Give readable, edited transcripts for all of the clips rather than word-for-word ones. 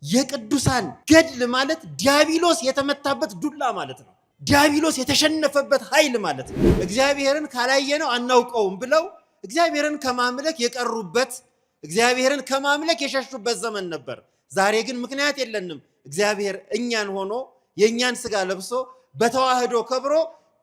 የቅዱሳን ገድል ማለት ዲያብሎስ የተመታበት ዱላ ማለት ነው። ዲያብሎስ የተሸነፈበት ኃይል ማለት ነው። እግዚአብሔርን ካላየነው አናውቀውም ብለው እግዚአብሔርን ከማምለክ የቀሩበት እግዚአብሔርን ከማምለክ የሸሹበት ዘመን ነበር። ዛሬ ግን ምክንያት የለንም። እግዚአብሔር እኛን ሆኖ የኛን ስጋ ለብሶ በተዋህዶ ከብሮ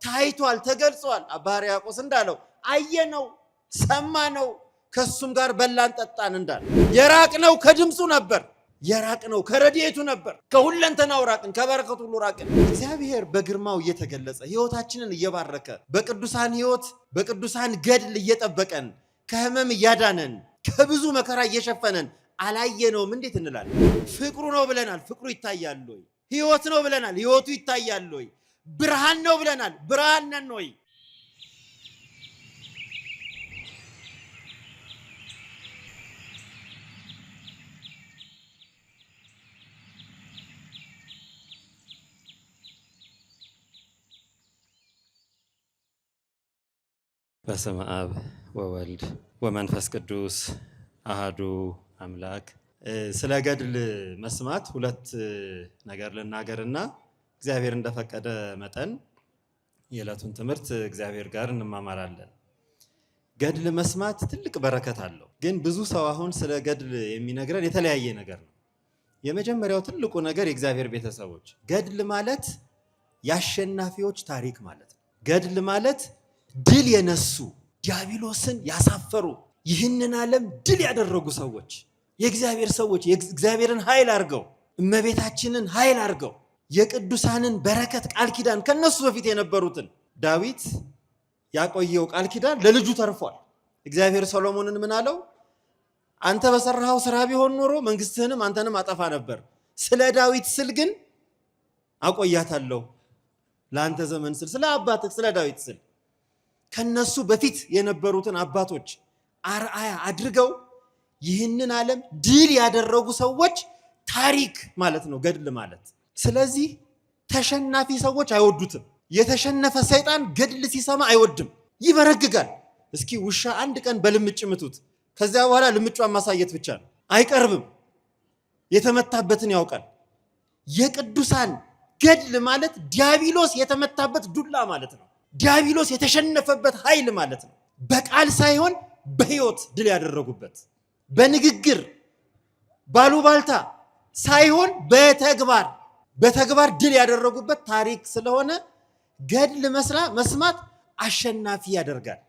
ታይቷል፣ ተገልጿል። አባ ሕርያቆስ እንዳለው አየነው፣ ሰማነው፣ ከሱም ጋር በላን ጠጣን እንዳለ የራቅነው ከድምፁ ነበር፣ የራቅነው ከረድኤቱ ነበር። ከሁለንተናው ራቅን፣ ከበረከቱ ሁሉ ራቅን። እግዚአብሔር በግርማው እየተገለጸ ሕይወታችንን እየባረከ በቅዱሳን ሕይወት በቅዱሳን ገድል እየጠበቀን ከህመም እያዳነን ከብዙ መከራ እየሸፈነን አላየነውም እንዴት እንላለን? ፍቅሩ ነው ብለናል፣ ፍቅሩ ይታያል ወይ? ሕይወት ነው ብለናል፣ ሕይወቱ ይታያል ወይ? ብርሃን ነው ብለናል፣ ብርሃን ነን ወይ? በስመ አብ ወወልድ ወመንፈስ ቅዱስ አሃዱ አምላክ። ስለ ገድል መስማት ሁለት ነገር ልናገርና እግዚአብሔር እንደፈቀደ መጠን የዕለቱን ትምህርት እግዚአብሔር ጋር እንማማራለን። ገድል መስማት ትልቅ በረከት አለው። ግን ብዙ ሰው አሁን ስለ ገድል የሚነግረን የተለያየ ነገር ነው። የመጀመሪያው ትልቁ ነገር የእግዚአብሔር ቤተሰቦች፣ ገድል ማለት የአሸናፊዎች ታሪክ ማለት ነው። ገድል ማለት ድል የነሱ ዲያብሎስን ያሳፈሩ ይህንን ዓለም ድል ያደረጉ ሰዎች፣ የእግዚአብሔር ሰዎች የእግዚአብሔርን ኃይል አድርገው እመቤታችንን ኃይል አድርገው የቅዱሳንን በረከት ቃል ኪዳን ከነሱ በፊት የነበሩትን ዳዊት ያቆየው ቃል ኪዳን ለልጁ ተርፏል። እግዚአብሔር ሰሎሞንን ምን አለው? አንተ በሰራኸው ስራ ቢሆን ኖሮ መንግስትህንም አንተንም አጠፋ ነበር፣ ስለ ዳዊት ስል ግን አቆያታለሁ። ለአንተ ዘመን ስል፣ ስለ አባትህ ስለ ዳዊት ስል ከነሱ በፊት የነበሩትን አባቶች አርአያ አድርገው ይህንን ዓለም ድል ያደረጉ ሰዎች ታሪክ ማለት ነው ገድል ማለት። ስለዚህ ተሸናፊ ሰዎች አይወዱትም። የተሸነፈ ሰይጣን ገድል ሲሰማ አይወድም፣ ይበረግጋል። እስኪ ውሻ አንድ ቀን በልምጭ ምቱት፣ ከዚያ በኋላ ልምጯን ማሳየት ብቻ ነው፣ አይቀርብም። የተመታበትን ያውቃል። የቅዱሳን ገድል ማለት ዲያብሎስ የተመታበት ዱላ ማለት ነው። ዲያብሎስ የተሸነፈበት ኃይል ማለት ነው። በቃል ሳይሆን በሕይወት ድል ያደረጉበት፣ በንግግር ባሉባልታ ሳይሆን በተግባር ድል ያደረጉበት ታሪክ ስለሆነ ገድል መስማት አሸናፊ ያደርጋል፣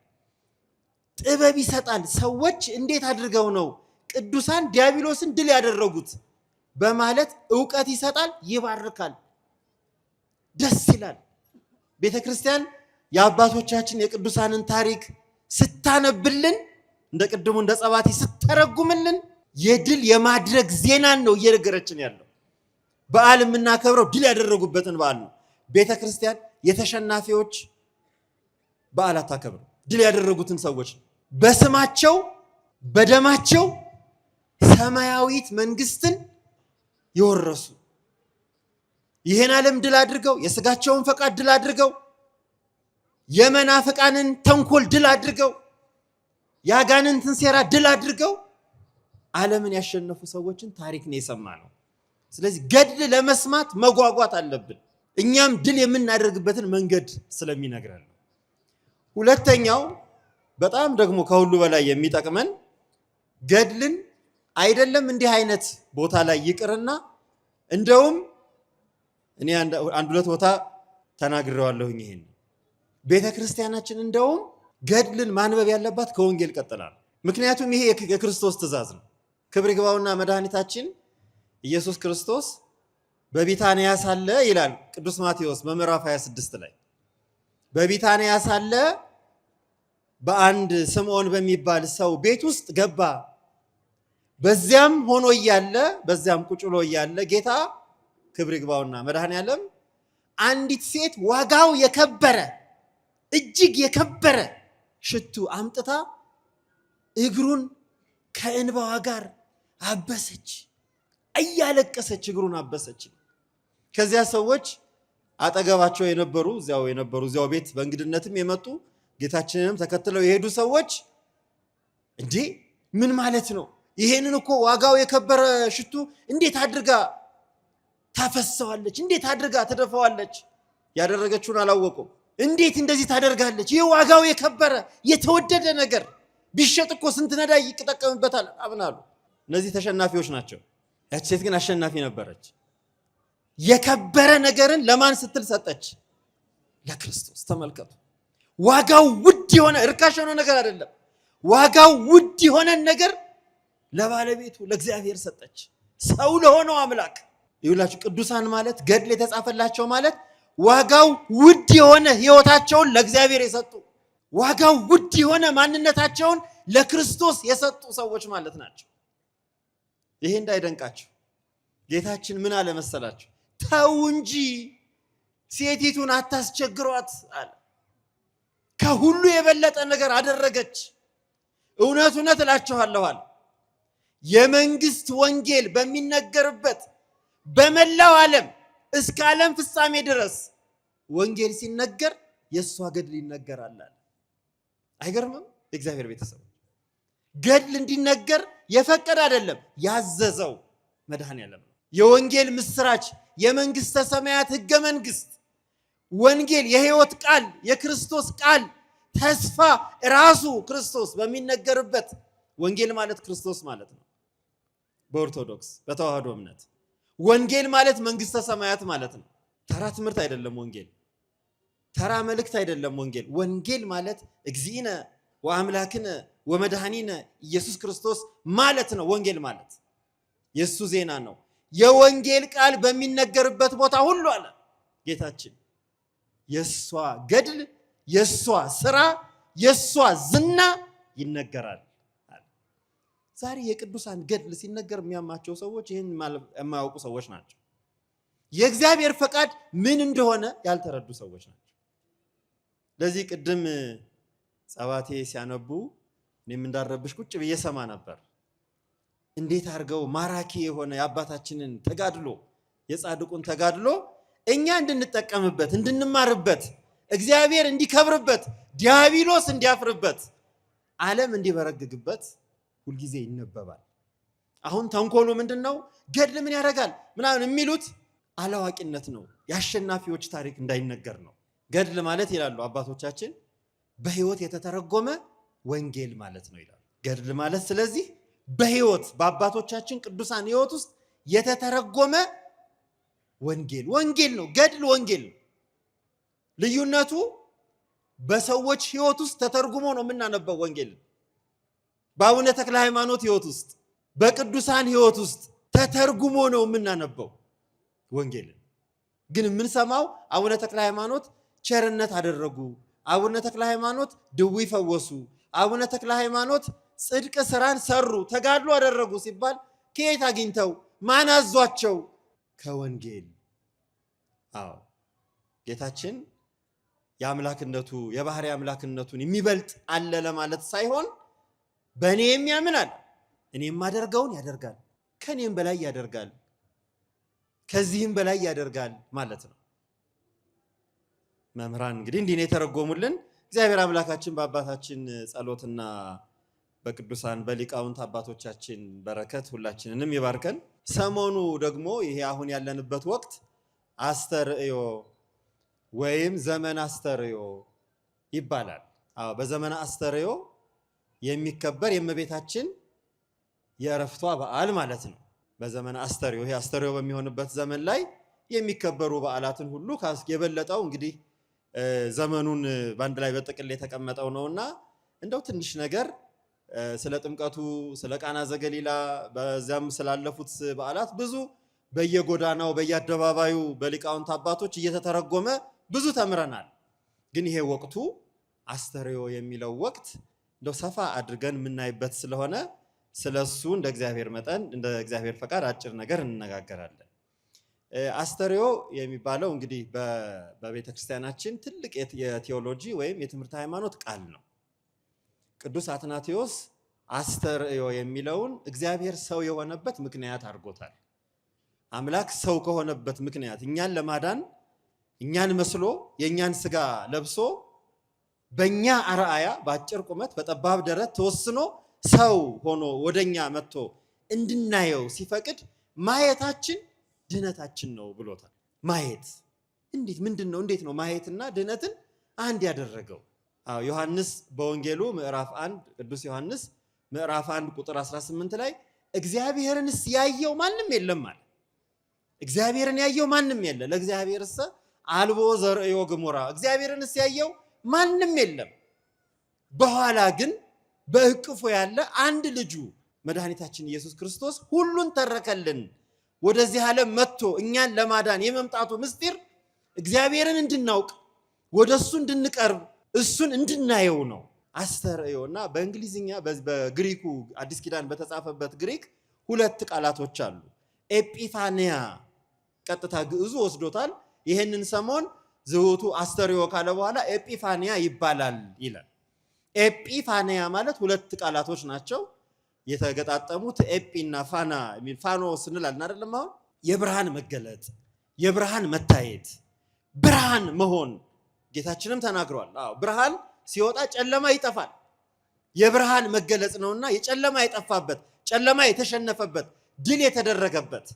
ጥበብ ይሰጣል። ሰዎች እንዴት አድርገው ነው ቅዱሳን ዲያብሎስን ድል ያደረጉት በማለት ዕውቀት ይሰጣል፣ ይባርካል፣ ደስ ይላል። ቤተ ክርስቲያን የአባቶቻችን የቅዱሳንን ታሪክ ስታነብልን እንደ ቅድሙ እንደ ጸባቲ ስተረጉምልን የድል የማድረግ ዜናን ነው እየነገረችን ያለው። በዓል የምናከብረው ድል ያደረጉበትን በዓል ነው። ቤተ ክርስቲያን የተሸናፊዎች በዓል አታከብረው፣ ድል ያደረጉትን ሰዎች በስማቸው በደማቸው ሰማያዊት መንግስትን የወረሱ ይህን ዓለም ድል አድርገው የስጋቸውን ፈቃድ ድል አድርገው የመናፍቃንን ተንኮል ድል አድርገው የአጋንንትን ሴራ ድል አድርገው ዓለምን ያሸነፉ ሰዎችን ታሪክ ነው የሰማነው። ስለዚህ ገድል ለመስማት መጓጓት አለብን፣ እኛም ድል የምናደርግበትን መንገድ ስለሚነግረን ነው። ሁለተኛው በጣም ደግሞ ከሁሉ በላይ የሚጠቅመን ገድልን አይደለም እንዲህ አይነት ቦታ ላይ ይቅርና እንደውም እኔ አንድ ሁለት ቦታ ተናግሬዋለሁኝ። ይሄን ቤተ ክርስቲያናችን እንደውም ገድልን ማንበብ ያለባት ከወንጌል ቀጥላ ነው። ምክንያቱም ይሄ የክርስቶስ ትእዛዝ ነው። ክብር ይግባውና መድኃኒታችን ኢየሱስ ክርስቶስ በቢታንያ ሳለ ይላል ቅዱስ ማቴዎስ በምዕራፍ 26 ላይ በቢታንያ ሳለ በአንድ ስምዖን በሚባል ሰው ቤት ውስጥ ገባ። በዚያም ሆኖ እያለ በዚያም ቁጭ ብሎ እያለ ጌታ ክብር ይግባውና መድኃኔዓለም አንዲት ሴት ዋጋው የከበረ እጅግ የከበረ ሽቱ አምጥታ እግሩን ከእንባዋ ጋር አበሰች፣ እያለቀሰች እግሩን አበሰች። ከዚያ ሰዎች አጠገባቸው እዚያው ቤት በእንግድነትም የመጡ ጌታችንንም ተከትለው የሄዱ ሰዎች እንዴ ምን ማለት ነው? ይሄንን እኮ ዋጋው የከበረ ሽቱ እንዴት አድርጋ ታፈሰዋለች? እንዴት አድርጋ ትደፋዋለች? ያደረገችውን አላወቁም። እንዴት እንደዚህ ታደርጋለች? ይህ ዋጋው የከበረ የተወደደ ነገር ቢሸጥ እኮ ስንት ነዳይ ይጠቀምበታል አብናሉ። እነዚህ ተሸናፊዎች ናቸው። ያች ሴት ግን አሸናፊ ነበረች። የከበረ ነገርን ለማን ስትል ሰጠች? ለክርስቶስ። ተመልከቱ። ዋጋው ውድ የሆነ እርካሽ የሆነ ነገር አይደለም። ዋጋው ውድ የሆነ ነገር ለባለቤቱ ለእግዚአብሔር ሰጠች። ሰው ለሆነው አምላክ ይውላችሁ። ቅዱሳን ማለት ገድል የተጻፈላቸው ማለት ዋጋው ውድ የሆነ ሕይወታቸውን ለእግዚአብሔር የሰጡ፣ ዋጋው ውድ የሆነ ማንነታቸውን ለክርስቶስ የሰጡ ሰዎች ማለት ናቸው። ይሄ እንዳይደንቃቸው ጌታችን ምን አለ መሰላቸው? ተው እንጂ ሴቲቱን አታስቸግሯት አለ። ከሁሉ የበለጠ ነገር አደረገች። እውነት እውነት እላችኋለሁ አለ፣ የመንግስት ወንጌል በሚነገርበት በመላው ዓለም እስከ ዓለም ፍጻሜ ድረስ ወንጌል ሲነገር የእሷ ገድል ይነገራል አለ። አይገርምም? የእግዚአብሔር ቤተሰብ ገድል እንዲነገር የፈቀደ አይደለም፣ ያዘዘው መድኃኔዓለም ነው። የወንጌል ምስራች፣ የመንግስተ ሰማያት ህገ መንግስት፣ ወንጌል የህይወት ቃል፣ የክርስቶስ ቃል ተስፋ ራሱ ክርስቶስ በሚነገርበት ወንጌል ማለት ክርስቶስ ማለት ነው። በኦርቶዶክስ በተዋህዶ እምነት ወንጌል ማለት መንግስተ ሰማያት ማለት ነው። ተራ ትምህርት አይደለም ወንጌል፣ ተራ መልእክት አይደለም ወንጌል። ወንጌል ማለት እግዚእነ ወአምላክነ ወመድኃኒነ ኢየሱስ ክርስቶስ ማለት ነው። ወንጌል ማለት የእሱ ዜና ነው። የወንጌል ቃል በሚነገርበት ቦታ ሁሉ አለ ጌታችን የእሷ ገድል፣ የእሷ ስራ፣ የእሷ ዝና ይነገራል። ዛሬ የቅዱሳን ገድል ሲነገር የሚያማቸው ሰዎች ይህን የማያውቁ ሰዎች ናቸው። የእግዚአብሔር ፈቃድ ምን እንደሆነ ያልተረዱ ሰዎች ናቸው። ለዚህ ቅድም ጸባቴ ሲያነቡ እኔም እንዳረብሽ ቁጭ ብዬ ሰማ ነበር። እንዴት አድርገው ማራኪ የሆነ የአባታችንን ተጋድሎ፣ የጻድቁን ተጋድሎ እኛ እንድንጠቀምበት፣ እንድንማርበት፣ እግዚአብሔር እንዲከብርበት፣ ዲያብሎስ እንዲያፍርበት፣ ዓለም እንዲበረግግበት ሁልጊዜ ይነበባል። አሁን ተንኮሉ ምንድነው? ገድል ምን ያደርጋል ምናምን የሚሉት አላዋቂነት ነው። የአሸናፊዎች ታሪክ እንዳይነገር ነው። ገድል ማለት ይላሉ አባቶቻችን በህይወት የተተረጎመ ወንጌል ማለት ነው ይላሉ። ገድል ማለት ስለዚህ በህይወት በአባቶቻችን ቅዱሳን ህይወት ውስጥ የተተረጎመ ወንጌል ነው። ገድል ወንጌል ነው። ልዩነቱ በሰዎች ህይወት ውስጥ ተተርጉሞ ነው የምናነበው ወንጌል። በአቡነ ተክለ ሃይማኖት ህይወት ውስጥ፣ በቅዱሳን ህይወት ውስጥ ተተርጉሞ ነው የምናነበው ወንጌልን። ግን የምንሰማው አቡነ ተክለ ሃይማኖት ቸርነት አደረጉ፣ አቡነ ተክለ ሃይማኖት ድዊ ፈወሱ፣ አቡነ ተክለ ሃይማኖት ጽድቅ ስራን ሰሩ፣ ተጋድሎ አደረጉ ሲባል ከየት አግኝተው ማን አዟቸው? ከወንጌል። አዎ ጌታችን የአምላክነቱ የባህሪ አምላክነቱን የሚበልጥ አለ ለማለት ሳይሆን በእኔ የሚያምን አለ፣ እኔ የማደርገውን ያደርጋል፣ ከእኔም በላይ ያደርጋል፣ ከዚህም በላይ ያደርጋል ማለት ነው። መምህራን እንግዲህ እንዲህ ነው የተረጎሙልን። እግዚአብሔር አምላካችን በአባታችን ጸሎትና በቅዱሳን በሊቃውንት አባቶቻችን በረከት ሁላችንንም ይባርከን። ሰሞኑ ደግሞ ይሄ አሁን ያለንበት ወቅት አስተርእዮ ወይም ዘመን አስተርእዮ ይባላል። አዎ በዘመነ አስተርእዮ የሚከበር የእመቤታችን የዕረፍቷ በዓል ማለት ነው። በዘመነ አስተርእዮ ይሄ አስተርእዮ በሚሆንበት ዘመን ላይ የሚከበሩ በዓላትን ሁሉ የበለጠው እንግዲህ ዘመኑን በአንድ ላይ በጥቅል የተቀመጠው ነውና እንደው ትንሽ ነገር ስለ ጥምቀቱ፣ ስለ ቃና ዘገሊላ በዚያም ስላለፉት በዓላት ብዙ በየጎዳናው በየአደባባዩ በሊቃውንት አባቶች እየተተረጎመ ብዙ ተምረናል። ግን ይሄ ወቅቱ አስተርእዮ የሚለው ወቅት እንደው ሰፋ አድርገን የምናይበት ስለሆነ ስለሱ እንደ እግዚአብሔር መጠን እንደ እግዚአብሔር ፈቃድ አጭር ነገር እንነጋገራለን። አስተርእዮ የሚባለው እንግዲህ በቤተ ክርስቲያናችን ትልቅ የቴዎሎጂ ወይም የትምህርት ሃይማኖት ቃል ነው። ቅዱስ አትናቴዎስ አስተርእዮ የሚለውን እግዚአብሔር ሰው የሆነበት ምክንያት አድርጎታል። አምላክ ሰው ከሆነበት ምክንያት እኛን ለማዳን እኛን መስሎ የእኛን ስጋ ለብሶ በእኛ አርአያ በአጭር ቁመት በጠባብ ደረት ተወስኖ ሰው ሆኖ ወደኛ መጥቶ እንድናየው ሲፈቅድ ማየታችን ድህነታችን ነው ብሎታል። ማየት እንዴት ነው ማየትና ድህነትን አንድ ያደረገው? ዮሐንስ በወንጌሉ ምዕራፍ 1 ቅዱስ ዮሐንስ ምዕራፍ 1 ቁጥር 18 ላይ እግዚአብሔርንስ ያየው ማንም የለም አለ። እግዚአብሔርን ያየው ማንም የለ። ለእግዚአብሔርስ አልቦ ዘርእዮ ግሙራ፣ እግዚአብሔርንስ ያየው ማንም የለም። በኋላ ግን በእቅፉ ያለ አንድ ልጁ መድኃኒታችን ኢየሱስ ክርስቶስ ሁሉን ተረከልን። ወደዚህ ዓለም መጥቶ እኛን ለማዳን የመምጣቱ ምስጢር እግዚአብሔርን እንድናውቅ ወደሱ እንድንቀርብ እሱን እንድናየው ነው። አስተርእዮና በእንግሊዝኛ በግሪኩ አዲስ ኪዳን በተጻፈበት ግሪክ ሁለት ቃላቶች አሉ። ኤጲፋንያ ቀጥታ ግዕዙ ወስዶታል። ይህንን ሰሞን ዝውቱ አስተርእዮ ካለ በኋላ ኤጲፋንያ ይባላል ይላል። ኤጲፋንያ ማለት ሁለት ቃላቶች ናቸው የተገጣጠሙት። ኤጲና ፋና የሚል ፋኖ ስንል አይደለም። አሁን የብርሃን መገለጥ፣ የብርሃን መታየት፣ ብርሃን መሆን ጌታችንም ተናግሯል። ብርሃን ሲወጣ ጨለማ ይጠፋል። የብርሃን መገለጽ ነውና የጨለማ የጠፋበት፣ ጨለማ የተሸነፈበት፣ ድል የተደረገበት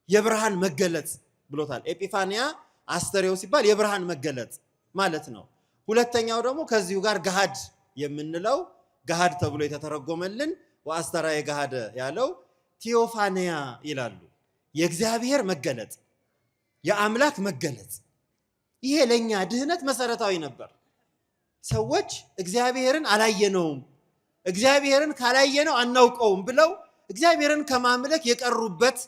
የብርሃን መገለጽ ብሎታል። ኤጲፋንያ አስተርእዮ ሲባል የብርሃን መገለጽ ማለት ነው። ሁለተኛው ደግሞ ከዚሁ ጋር ገሃድ የምንለው ገሃድ ተብሎ የተተረጎመልን ወአስተርአየ ገሃደ ያለው ቴዎፋንያ ይላሉ። የእግዚአብሔር መገለጥ፣ የአምላክ መገለጥ። ይሄ ለኛ ድህነት መሰረታዊ ነበር። ሰዎች እግዚአብሔርን አላየነውም፣ እግዚአብሔርን ካላየነው አናውቀውም ብለው እግዚአብሔርን ከማምለክ የቀሩበት፣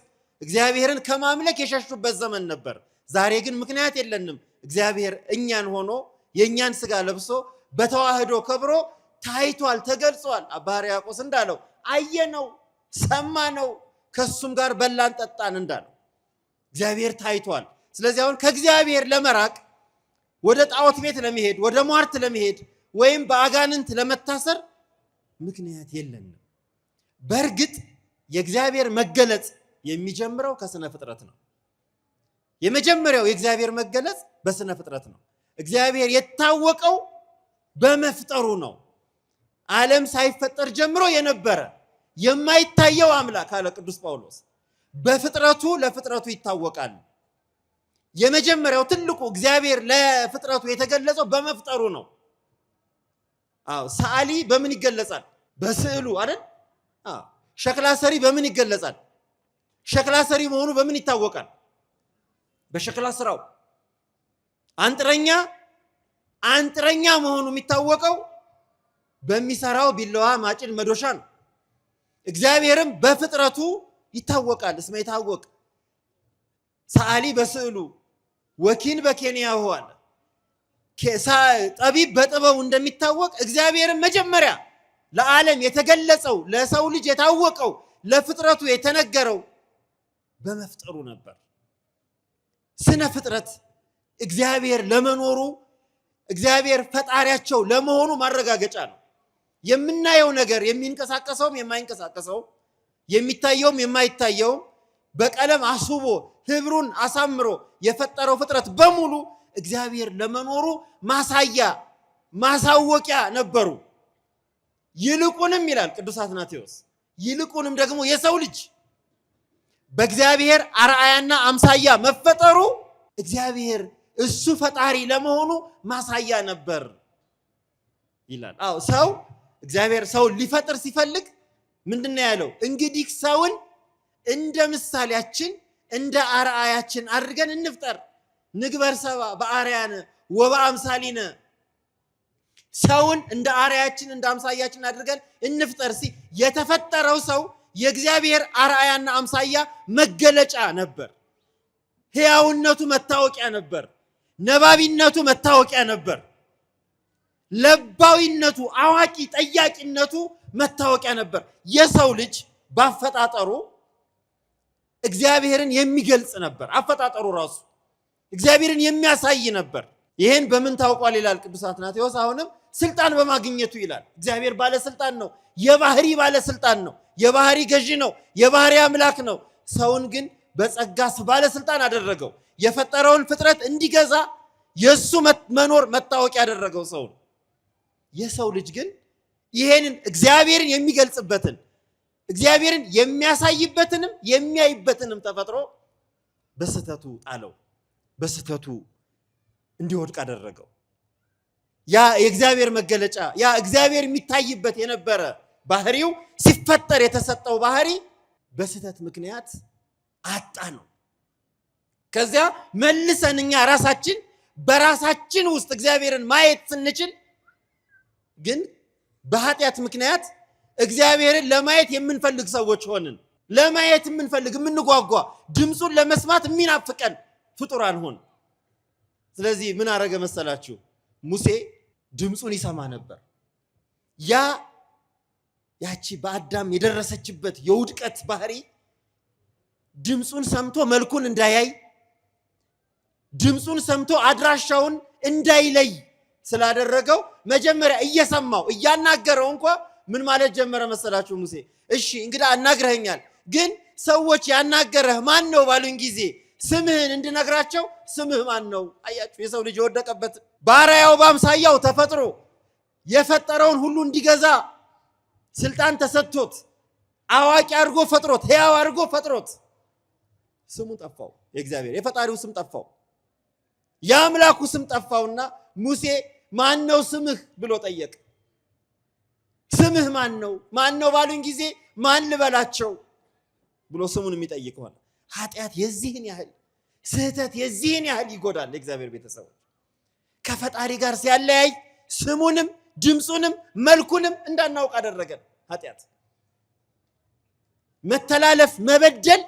እግዚአብሔርን ከማምለክ የሸሹበት ዘመን ነበር። ዛሬ ግን ምክንያት የለንም። እግዚአብሔር እኛን ሆኖ የእኛን ስጋ ለብሶ በተዋህዶ ከብሮ ታይቷል፣ ተገልጿል። አባ ሕርያቆስ እንዳለው አየነው፣ ሰማነው፣ ከሱም ጋር በላን ጠጣን እንዳለው እግዚአብሔር ታይቷል። ስለዚህ አሁን ከእግዚአብሔር ለመራቅ ወደ ጣዖት ቤት ለመሄድ፣ ወደ ሟርት ለመሄድ ወይም በአጋንንት ለመታሰር ምክንያት የለንም። በእርግጥ የእግዚአብሔር መገለጽ የሚጀምረው ከስነ ፍጥረት ነው። የመጀመሪያው የእግዚአብሔር መገለጽ በስነ ፍጥረት ነው። እግዚአብሔር የታወቀው በመፍጠሩ ነው። ዓለም ሳይፈጠር ጀምሮ የነበረ የማይታየው አምላክ አለ ቅዱስ ጳውሎስ በፍጥረቱ ለፍጥረቱ ይታወቃል። የመጀመሪያው ትልቁ እግዚአብሔር ለፍጥረቱ የተገለጸው በመፍጠሩ ነው። ሰዓሊ በምን ይገለጻል? በስዕሉ አይደል? ሸክላ ሰሪ በምን ይገለጻል? ሸክላ ሰሪ መሆኑ በምን ይታወቃል? በሸክላ ስራው። አንጥረኛ መሆኑ የሚታወቀው በሚሰራው ቢላዋ፣ ማጭድ፣ መዶሻ ነው። እግዚአብሔርም በፍጥረቱ ይታወቃል። እስመ ይታወቅ ሰዓሊ በስዕሉ ወኪን በኬንያሁ አለ። ጠቢብ በጥበቡ እንደሚታወቅ እግዚአብሔርም መጀመሪያ ለዓለም የተገለጸው፣ ለሰው ልጅ የታወቀው፣ ለፍጥረቱ የተነገረው በመፍጠሩ ነበር። ስነ ፍጥረት እግዚአብሔር ለመኖሩ፣ እግዚአብሔር ፈጣሪያቸው ለመሆኑ ማረጋገጫ ነው። የምናየው ነገር የሚንቀሳቀሰውም የማይንቀሳቀሰውም፣ የሚታየውም የማይታየውም በቀለም አስውቦ ህብሩን አሳምሮ የፈጠረው ፍጥረት በሙሉ እግዚአብሔር ለመኖሩ ማሳያ ማሳወቂያ ነበሩ። ይልቁንም ይላል ቅዱስ አትናቴዎስ፣ ይልቁንም ደግሞ የሰው ልጅ በእግዚአብሔር አርአያና አምሳያ መፈጠሩ እግዚአብሔር እሱ ፈጣሪ ለመሆኑ ማሳያ ነበር ይላል። እግዚአብሔር ሰውን ሊፈጥር ሲፈልግ ምንድነው ያለው? እንግዲህ ሰውን እንደ ምሳሌያችን እንደ አርአያችን አድርገን እንፍጠር፣ ንግበር ሰብአ በአርአያነ ወበአምሳሊነ። ሰውን እንደ አርአያችን እንደ አምሳያችን አድርገን እንፍጠር የተፈጠረው ሰው የእግዚአብሔር አርአያና አምሳያ መገለጫ ነበር። ሕያውነቱ መታወቂያ ነበር። ነባቢነቱ መታወቂያ ነበር። ለባዊነቱ፣ አዋቂ ጠያቂነቱ መታወቂያ ነበር። የሰው ልጅ ባፈጣጠሩ እግዚአብሔርን የሚገልጽ ነበር። አፈጣጠሩ ራሱ እግዚአብሔርን የሚያሳይ ነበር። ይህን በምን ታውቋል ይላል ቅዱስ አትናቴዎስ። አሁንም ስልጣን በማግኘቱ ይላል። እግዚአብሔር ባለስልጣን ነው። የባህሪ ባለስልጣን ነው። የባህሪ ገዢ ነው። የባህሪ አምላክ ነው። ሰውን ግን በጸጋ ባለስልጣን አደረገው። የፈጠረውን ፍጥረት እንዲገዛ የሱ መኖር መታወቂያ ያደረገው ሰው። የሰው ልጅ ግን ይሄንን እግዚአብሔርን የሚገልጽበትን እግዚአብሔርን የሚያሳይበትንም የሚያይበትንም ተፈጥሮ በስተቱ ጣለው፣ በስተቱ እንዲወድቅ አደረገው። ያ የእግዚአብሔር መገለጫ ያ እግዚአብሔር የሚታይበት የነበረ ባህሪው ሲፈጠር የተሰጠው ባህሪ በስተት ምክንያት አጣ ነው። ከዚያ መልሰን እኛ ራሳችን በራሳችን ውስጥ እግዚአብሔርን ማየት ስንችል ግን በኃጢአት ምክንያት እግዚአብሔርን ለማየት የምንፈልግ ሰዎች ሆንን። ለማየት የምንፈልግ የምንጓጓ ድምፁን ለመስማት የሚናፍቀን ፍጡራን ሆን። ስለዚህ ምን አረገ መሰላችሁ? ሙሴ ድምፁን ይሰማ ነበር። ያቺ በአዳም የደረሰችበት የውድቀት ባህሪ ድምፁን ሰምቶ መልኩን እንዳያይ ድምፁን ሰምቶ አድራሻውን እንዳይለይ ስላደረገው መጀመሪያ እየሰማው እያናገረው እንኳ ምን ማለት ጀመረ መሰላችሁ? ሙሴ እሺ እንግዲህ አናግረኸኛል፣ ግን ሰዎች ያናገረህ ማን ነው ባሉኝ ጊዜ ስምህን እንድነግራቸው ስምህ ማን ነው? አያችሁ፣ የሰው ልጅ የወደቀበት ባሪያው በአምሳያው ተፈጥሮ የፈጠረውን ሁሉ እንዲገዛ ስልጣን ተሰጥቶት አዋቂ አድርጎ ፈጥሮት ሕያው አድርጎ ፈጥሮት ስሙ ጠፋው። የእግዚአብሔር የፈጣሪው ስም ጠፋው። የአምላኩ ስም ጠፋውና ሙሴ ማን ነው ስምህ ብሎ ጠየቀ። ስምህ ማን ነው? ማን ነው ባሉኝ ጊዜ ማን ልበላቸው ብሎ ስሙን የሚጠይቅ ሆነ። ኃጢአት የዚህን ያህል ስህተት የዚህን ያህል ይጎዳል። የእግዚአብሔር ቤተሰቦች ከፈጣሪ ጋር ሲያለያይ ስሙንም ድምፁንም መልኩንም እንዳናውቅ አደረገን። ኃጢአት መተላለፍ፣ መበደል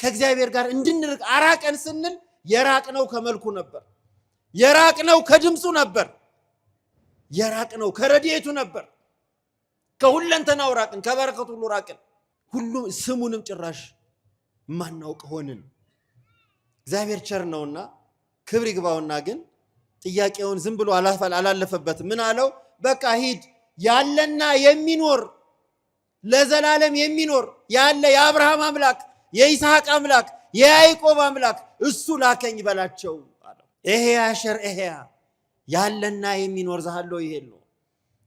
ከእግዚአብሔር ጋር እንድንርቅ አራቀን ስንል የራቅነው ከመልኩ ነበር፣ የራቅነው ከድምፁ ነበር፣ የራቅነው ከረድኤቱ ነበር። ከሁለንተናው ራቅን፣ ከበረከቱ ሁሉ ራቅን። ሁሉም ስሙንም ጭራሽ ማናውቅ ሆንን። እግዚአብሔር ቸር ነውና ክብር ይግባውና ግን ጥያቄውን ዝም ብሎ አላለፈበትም። ምን አለው? በቃ ሂድ፣ ያለና የሚኖር ለዘላለም የሚኖር ያለ የአብርሃም አምላክ የይስሐቅ አምላክ የያዕቆብ አምላክ እሱ ላከኝ በላቸው አለው። ኤሄያ ሸር ኤሄያ ያለና የሚኖር ዛሃሎ ይሄል ነው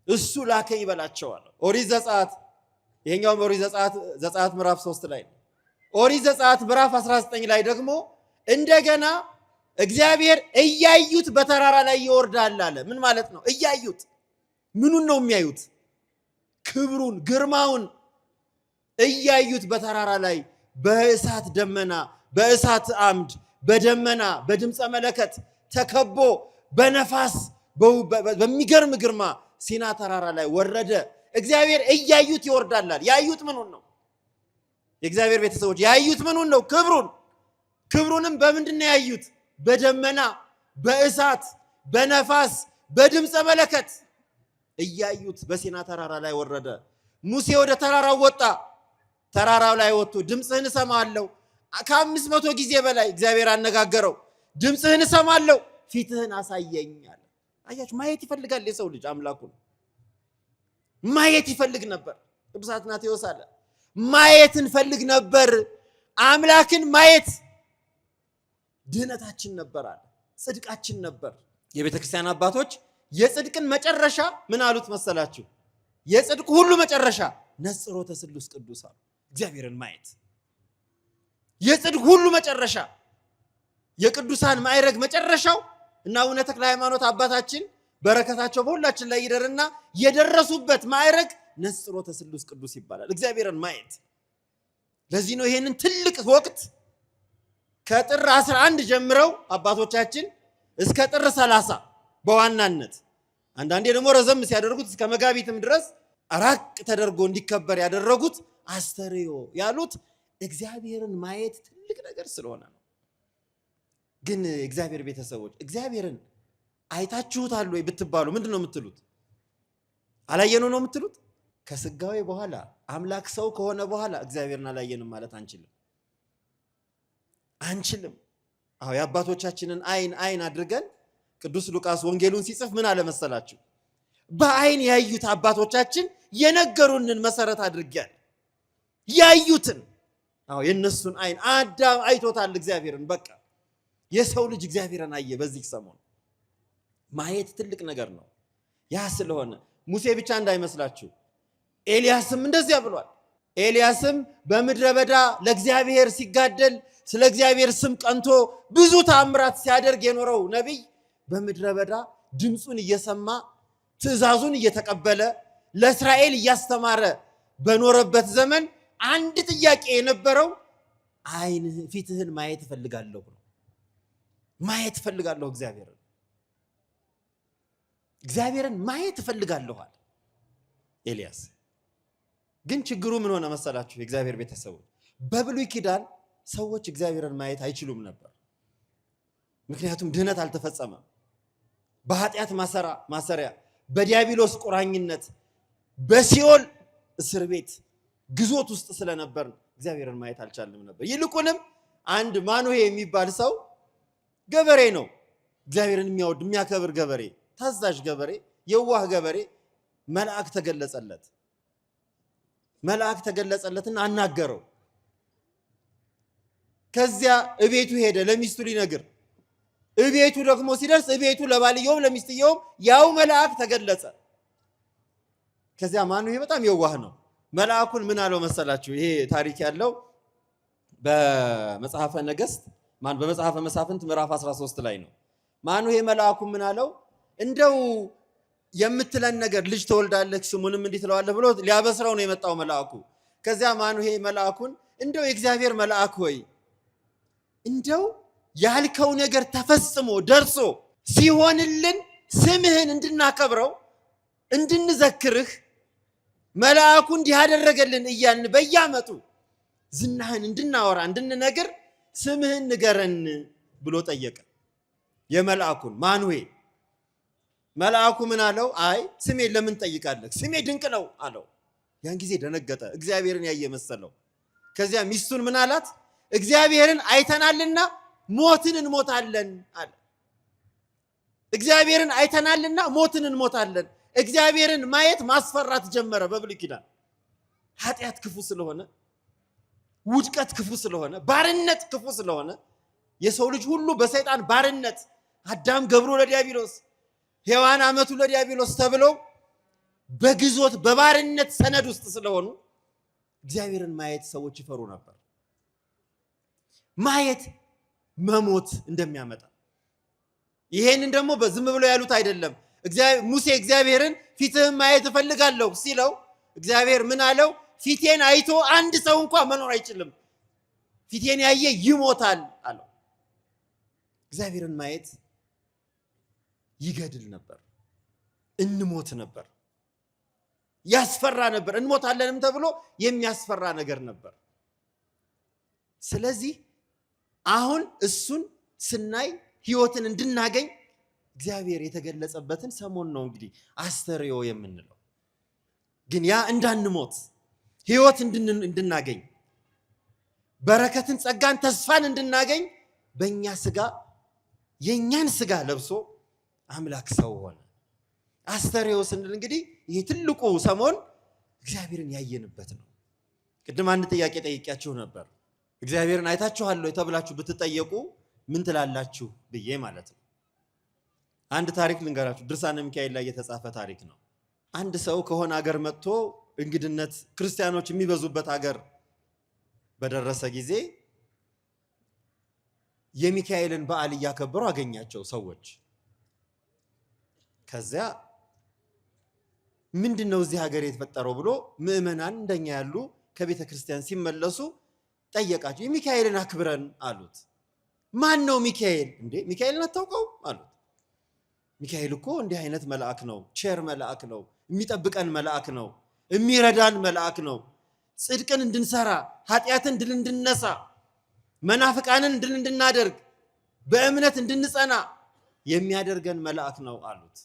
እሱ ላከኝ በላቸው አለው። ኦሪት ዘጸአት ይሄኛው ኦሪት ዘጸአት ምዕራፍ 3 ላይ ነው። ኦሪት ዘጸአት ምዕራፍ 19 ላይ ደግሞ እንደገና እግዚአብሔር እያዩት በተራራ ላይ ይወርዳል አለ። ምን ማለት ነው? እያዩት ምኑን ነው የሚያዩት? ክብሩን፣ ግርማውን እያዩት በተራራ ላይ በእሳት ደመና፣ በእሳት አምድ፣ በደመና፣ በድምፀ መለከት ተከቦ በነፋስ በሚገርም ግርማ ሲና ተራራ ላይ ወረደ። እግዚአብሔር እያዩት ይወርዳላል። ያዩት ምኑን ነው? የእግዚአብሔር ቤተሰቦች ያዩት ምኑን ነው? ክብሩን። ክብሩንም በምንድን ነው ያዩት? በደመና፣ በእሳት፣ በነፋስ፣ በድምፀ መለከት እያዩት በሲና ተራራ ላይ ወረደ። ሙሴ ወደ ተራራው ወጣ። ተራራው ላይ ወጥቶ ድምፅህን እሰማለሁ፣ ከ500 ጊዜ በላይ እግዚአብሔር አነጋገረው። ድምፅህን እሰማለሁ፣ ፊትህን አሳየኝ አለ። አያችሁ፣ ማየት ይፈልጋል የሰው ልጅ አምላኩን ማየት ይፈልግ ነበር። ቅዱስ አትናቴዎስ አለ ማየት እንፈልግ ነበር። አምላክን ማየት ድህነታችን ነበር አለ፣ ጽድቃችን ነበር። የቤተ ክርስቲያን አባቶች የጽድቅን መጨረሻ ምን አሉት መሰላችሁ? የጽድቅ ሁሉ መጨረሻ ነጽሮተ ስሉስ ቅዱስ አሉ። እግዚአብሔርን ማየት የጽድቅ ሁሉ መጨረሻ፣ የቅዱሳን ማዕረግ መጨረሻው እና አቡነ ተክለ ሃይማኖት አባታችን በረከታቸው በሁላችን ላይ ይደርና የደረሱበት ማዕረግ ነጽሮተ ስሉስ ቅዱስ ይባላል። እግዚአብሔርን ማየት። ለዚህ ነው ይሄንን ትልቅ ወቅት ከጥር 11 ጀምረው አባቶቻችን እስከ ጥር 30 በዋናነት አንዳንዴ ደግሞ ረዘም ሲያደርጉት እስከ መጋቢትም ድረስ ራቅ ተደርጎ እንዲከበር ያደረጉት አስተርእዮ ያሉት እግዚአብሔርን ማየት ትልቅ ነገር ስለሆነ ነው። ግን እግዚአብሔር ቤተሰቦች እግዚአብሔርን አይታችሁታል ወይ ብትባሉ ምንድን ነው የምትሉት? አላየነው ነው የምትሉት? ከስጋዌ በኋላ አምላክ ሰው ከሆነ በኋላ እግዚአብሔርን አላየንም ማለት አንችልም። አዎ የአባቶቻችንን አይን አድርገን ቅዱስ ሉቃስ ወንጌሉን ሲጽፍ ምን አለ መሰላችሁ? በአይን ያዩት አባቶቻችን የነገሩንን መሰረት አድርገን ያዩትን። አዎ የነሱን አይን አዳም አይቶታል እግዚአብሔርን። በቃ የሰው ልጅ እግዚአብሔርን አየ። በዚህ ሰሞን ማየት ትልቅ ነገር ነው። ያ ስለሆነ ሙሴ ብቻ እንዳይመስላችሁ፣ ኤልያስም እንደዚያ ብሏል። ኤልያስም በምድረ በዳ ለእግዚአብሔር ሲጋደል ስለ እግዚአብሔር ስም ቀንቶ ብዙ ተአምራት ሲያደርግ የኖረው ነቢይ በምድረ በዳ ድምፁን እየሰማ ትእዛዙን እየተቀበለ ለእስራኤል እያስተማረ በኖረበት ዘመን አንድ ጥያቄ የነበረው ፊትህን ማየት እፈልጋለሁ ነው። ማየት እፈልጋለሁ እግዚአብሔርን ማየት እፈልጋለኋል ኤልያስ። ግን ችግሩ ምን ሆነ መሰላችሁ? የእግዚአብሔር ቤተሰቦች በብሉይ ኪዳን ሰዎች እግዚአብሔርን ማየት አይችሉም ነበር። ምክንያቱም ድህነት አልተፈጸመም። በኃጢአት ማሰሪያ፣ በዲያብሎስ ቁራኝነት፣ በሲኦል እስር ቤት ግዞት ውስጥ ስለነበር እግዚአብሔርን ማየት አልቻልንም ነበር። ይልቁንም አንድ ማኑሄ የሚባል ሰው ገበሬ ነው። እግዚአብሔርን የሚያወድ የሚያከብር ገበሬ፣ ታዛዥ ገበሬ፣ የዋህ ገበሬ። መልአክ ተገለጸለትና አናገረው። ከዚያ እቤቱ ሄደ ለሚስቱ ሊነግር። እቤቱ ደግሞ ሲደርስ እቤቱ ለባልየውም ለሚስትየውም ያው መልአክ ተገለጸ። ከዚያ ማኑሄ በጣም የዋህ ነው። መልአኩን ምን አለው መሰላችሁ? ይሄ ታሪክ ያለው በመጽሐፈ መሳፍንት ምዕራፍ 13 ላይ ነው። ማኑሄ መልአኩን ምን አለው? እንደው የምትለን ነገር ልጅ ተወልዳለህ ስሙንም እንዲህ ትለዋለህ ብሎ ሊያበስረው ነው የመጣው መልአኩ። ከዚያ ማኑሄ መልአኩን እንደው የእግዚአብሔር መልአክ ሆይ እንደው ያልከው ነገር ተፈጽሞ ደርሶ ሲሆንልን ስምህን እንድናከብረው እንድንዘክርህ መልአኩ እንዲህ ያደረገልን እያልን በየዓመቱ ዝናህን እንድናወራ እንድንነግር ስምህን ንገረን ብሎ ጠየቀ የመልአኩን ማኑሄ። መልአኩ ምን አለው? አይ ስሜን ለምን ጠይቃለህ? ስሜ ድንቅ ነው አለው። ያን ጊዜ ደነገጠ፣ እግዚአብሔርን ያየ መሰለው። ከዚያ ሚስቱን ምን አላት? እግዚአብሔርን አይተናልና ሞትን እንሞታለን አለ። እግዚአብሔርን አይተናልና ሞትን እንሞታለን። እግዚአብሔርን ማየት ማስፈራት ጀመረ። በብሉይ ኪዳን ኃጢአት ክፉ ስለሆነ፣ ውድቀት ክፉ ስለሆነ፣ ባርነት ክፉ ስለሆነ የሰው ልጅ ሁሉ በሰይጣን ባርነት አዳም ገብሮ ለዲያብሎስ፣ ሔዋን አመቱ ለዲያብሎስ ተብለው በግዞት በባርነት ሰነድ ውስጥ ስለሆኑ እግዚአብሔርን ማየት ሰዎች ይፈሩ ነበር። ማየት መሞት እንደሚያመጣ ይሄንን ደግሞ በዝም ብሎ ያሉት አይደለም። ሙሴ እግዚአብሔርን ፊትህን ማየት እፈልጋለሁ ሲለው እግዚአብሔር ምን አለው? ፊቴን አይቶ አንድ ሰው እንኳን መኖር አይችልም፣ ፊቴን ያየ ይሞታል አለው። እግዚአብሔርን ማየት ይገድል ነበር፣ እንሞት ነበር፣ ያስፈራ ነበር። እንሞታለንም ተብሎ የሚያስፈራ ነገር ነበር። ስለዚህ አሁን እሱን ስናይ ህይወትን እንድናገኝ እግዚአብሔር የተገለጸበትን ሰሞን ነው እንግዲህ አስተርእዮ የምንለው። ግን ያ እንዳንሞት ህይወት እንድናገኝ በረከትን፣ ጸጋን፣ ተስፋን እንድናገኝ በእኛ ስጋ የእኛን ስጋ ለብሶ አምላክ ሰው ሆነ። አስተርእዮ ስንል እንግዲህ ይህ ትልቁ ሰሞን እግዚአብሔርን ያየንበት ነው። ቅድም አንድ ጥያቄ ጠይቄያችሁ ነበር። እግዚአብሔርን አይታችኋል ወይ ተብላችሁ ብትጠየቁ ምን ትላላችሁ ብዬ ማለት ነው። አንድ ታሪክ ልንገራችሁ። ድርሳነ ሚካኤል ላይ የተጻፈ ታሪክ ነው። አንድ ሰው ከሆነ ሀገር መጥቶ እንግድነት ክርስቲያኖች የሚበዙበት ሀገር በደረሰ ጊዜ የሚካኤልን በዓል እያከበሩ አገኛቸው ሰዎች። ከዚያ ምንድነው እዚህ ሀገር የተፈጠረው ብሎ ምዕመናን እንደኛ ያሉ ከቤተ ክርስቲያን ሲመለሱ ጠየቃቸው። የሚካኤልን አክብረን አሉት። ማን ነው ሚካኤል? እንዴ ሚካኤልን አታውቀው አሉት። ሚካኤል እኮ እንዲህ አይነት መልአክ ነው፣ ቸር መልአክ ነው፣ የሚጠብቀን መልአክ ነው፣ የሚረዳን መልአክ ነው፣ ጽድቅን እንድንሰራ ኃጢአትን ድል እንድንነሳ መናፍቃንን ድል እንድናደርግ በእምነት እንድንጸና የሚያደርገን መልአክ ነው አሉት።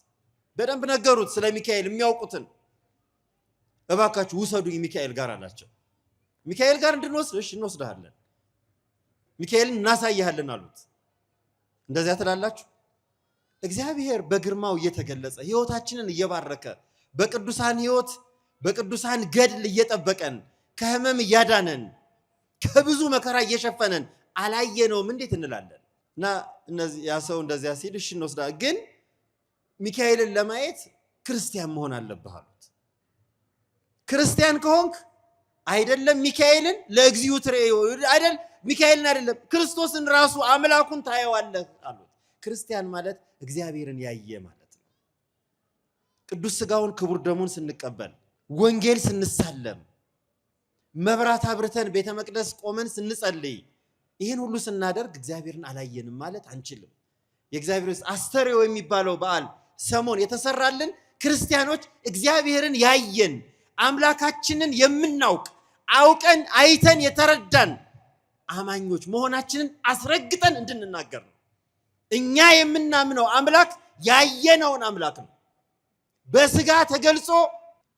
በደንብ ነገሩት ስለ ሚካኤል የሚያውቁትን። እባካችሁ ውሰዱኝ ሚካኤል ጋር አላቸው። ሚካኤል ጋር እንድንወስድ እሺ እንወስድሃለን፣ ሚካኤልን እናሳይሃለን አሉት። እንደዚያ ትላላችሁ? እግዚአብሔር በግርማው እየተገለጸ ህይወታችንን እየባረከ በቅዱሳን ህይወት በቅዱሳን ገድል እየጠበቀን ከህመም እያዳነን ከብዙ መከራ እየሸፈነን አላየነውም እንዴት እንላለን? እና ያ ሰው እንደዚያ ሲል እሺ እንወስዳለን፣ ግን ሚካኤልን ለማየት ክርስቲያን መሆን አለብህ አሉት። ክርስቲያን ከሆንክ አይደለም ሚካኤልን ለእግዚኡ ትሬዮ አይደል ሚካኤልን አይደለም ክርስቶስን ራሱ አምላኩን ታየዋለህ አሉት። ክርስቲያን ማለት እግዚአብሔርን ያየ ማለት ነው። ቅዱስ ሥጋውን ክቡር ደሙን ስንቀበል፣ ወንጌል ስንሳለም፣ መብራት አብርተን ቤተ መቅደስ ቆመን ስንጸልይ፣ ይህን ሁሉ ስናደርግ እግዚአብሔርን አላየንም ማለት አንችልም። የእግዚአብሔር አስተርእዮ የሚባለው በዓል ሰሞን የተሰራልን ክርስቲያኖች እግዚአብሔርን ያየን አምላካችንን የምናውቅ አውቀን አይተን የተረዳን አማኞች መሆናችንን አስረግጠን እንድንናገር ነው። እኛ የምናምነው አምላክ ያየነውን አምላክ ነው። በስጋ ተገልጾ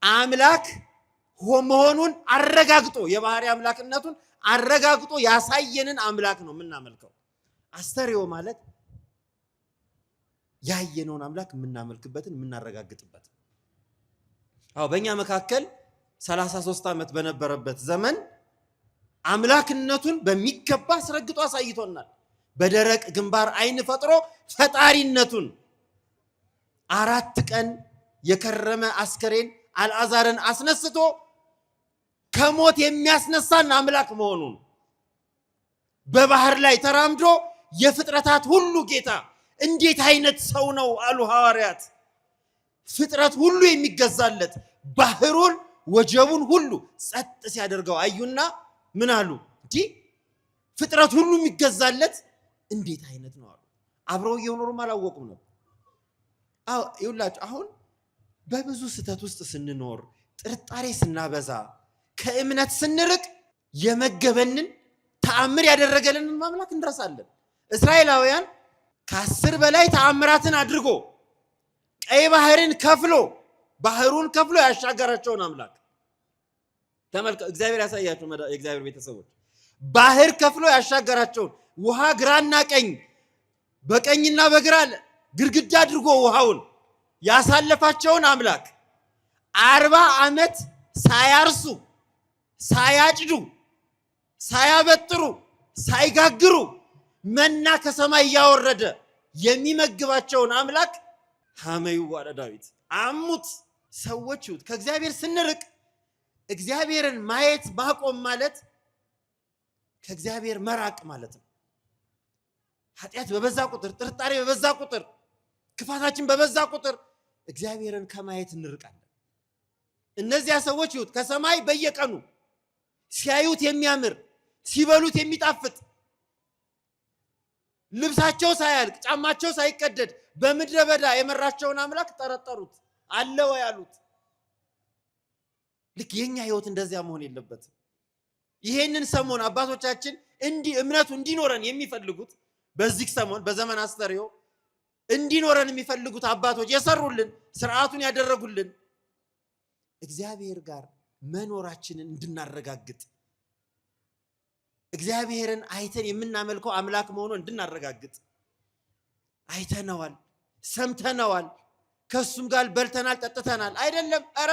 አምላክ መሆኑን አረጋግጦ የባህሪ አምላክነቱን አረጋግጦ ያሳየንን አምላክ ነው የምናመልከው። አስተርእዮ ማለት ያየነውን አምላክ የምናመልክበትን የምናረጋግጥበት። በእኛ መካከል 33 ዓመት በነበረበት ዘመን አምላክነቱን በሚገባ አስረግጦ አሳይቶናል። በደረቅ ግንባር አይን ፈጥሮ ፈጣሪነቱን 4 ቀን የከረመ አስከሬን አልዓዛርን አስነስቶ ከሞት የሚያስነሳን አምላክ መሆኑን በባህር ላይ ተራምዶ የፍጥረታት ሁሉ ጌታ እንዴት አይነት ሰው ነው አሉ ሐዋርያት። ፍጥረት ሁሉ የሚገዛለት ባህሩን ወጀቡን ሁሉ ጸጥ ሲያደርገው አዩና ምን አሉ? እንዲህ ፍጥረት ሁሉ የሚገዛለት እንዴት አይነት ነው አሉ። አብረው እየኖሩም አላወቁም ነበር። ይኸውላችሁ አሁን በብዙ ስህተት ውስጥ ስንኖር፣ ጥርጣሬ ስናበዛ፣ ከእምነት ስንርቅ የመገበንን ተአምር ያደረገልንን ማምላክ እንረሳለን። እስራኤላውያን ከ10 በላይ ተአምራትን አድርጎ ቀይ ባህርን ከፍሎ ባህሩን ከፍሎ ያሻገራቸውን አምላክ ተመልከቱ። እግዚአብሔር ያሳያችሁ የእግዚአብሔር ቤተሰቦች፣ ባህር ከፍሎ ያሻገራቸውን ውሃ ግራና ቀኝ በቀኝና በግራ ግድግዳ አድርጎ ውሃውን ያሳለፋቸውን አምላክ 40 ዓመት ሳያርሱ ሳያጭዱ ሳያበጥሩ ሳይጋግሩ መና ከሰማይ እያወረደ የሚመግባቸውን አምላክ ሐመዩ ዋለ ዳዊት አሙት። ሰዎች ከእግዚአብሔር ስንርቅ እግዚአብሔርን ማየት ማቆም ማለት ከእግዚአብሔር መራቅ ማለት ነው። ኃጢአት በበዛ ቁጥር፣ ጥርጣሬ በበዛ ቁጥር፣ ክፋታችን በበዛ ቁጥር እግዚአብሔርን ከማየት እንርቃለን። እነዚያ ሰዎች ከሰማይ በየቀኑ ሲያዩት የሚያምር ሲበሉት የሚጣፍጥ ልብሳቸው ሳያልቅ ጫማቸው ሳይቀደድ በምድረ በዳ የመራቸውን አምላክ ጠረጠሩት። አለ ወይ አሉት። ልክ የኛ ህይወት እንደዚያ መሆን የለበትም። ይሄንን ሰሞን አባቶቻችን እምነቱ እንዲኖረን የሚፈልጉት በዚህ ሰሞን በዘመን አስተርእዮ እንዲኖረን የሚፈልጉት አባቶች የሰሩልን ስርዓቱን ያደረጉልን እግዚአብሔር ጋር መኖራችንን እንድናረጋግጥ እግዚአብሔርን አይተን የምናመልከው አምላክ መሆኑን እንድናረጋግጥ አይተነዋል፣ ሰምተነዋል፣ ከሱም ጋር በልተናል፣ ጠጥተናል። አይደለም ኧረ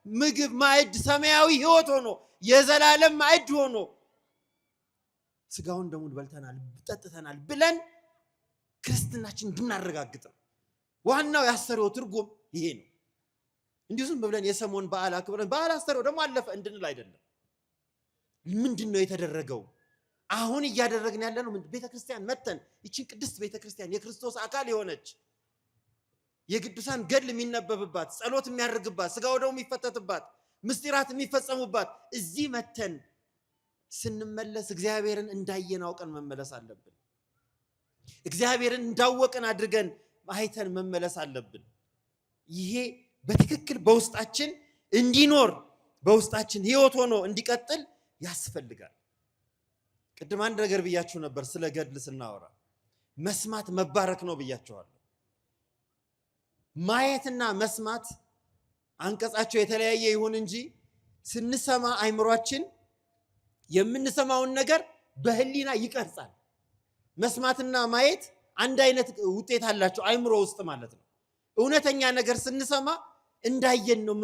ምግብ ማዕድ ሰማያዊ ህይወት ሆኖ የዘላለም ማዕድ ሆኖ ስጋውን ደሙን በልተናል ጠጥተናል ብለን ክርስትናችን እንድናረጋግጥ ዋናው የአስተርእዮ ትርጉም ይሄ ነው። እንዲሁ ዝም ብለን የሰሞን በዓል አክብረን በዓል አስተርእዮ ደግሞ አለፈ እንድንል አይደለም። ምንድነው የተደረገው? አሁን እያደረግን ያለ ነው ቤተክርስቲያን መተን ይቺን ቅድስት ቤተክርስቲያን የክርስቶስ አካል የሆነች የቅዱሳን ገድል የሚነበብባት፣ ጸሎት የሚያደርግባት፣ ስጋው ደሙ የሚፈተትባት፣ ምስጢራት የሚፈጸሙባት እዚህ መተን ስንመለስ እግዚአብሔርን እንዳየን አውቀን መመለስ አለብን። እግዚአብሔርን እንዳወቅን አድርገን አይተን መመለስ አለብን። ይሄ በትክክል በውስጣችን እንዲኖር በውስጣችን ህይወት ሆኖ እንዲቀጥል ያስፈልጋል። ቅድም አንድ ነገር ብያችሁ ነበር። ስለ ገድል ስናወራ መስማት መባረክ ነው ብያችኋለሁ። ማየትና መስማት አንቀጻቸው የተለያየ ይሁን እንጂ ስንሰማ አይምሯችን የምንሰማውን ነገር በህሊና ይቀርጻል። መስማትና ማየት አንድ አይነት ውጤት አላቸው አይምሮ ውስጥ ማለት ነው። እውነተኛ ነገር ስንሰማ እንዳየን ነው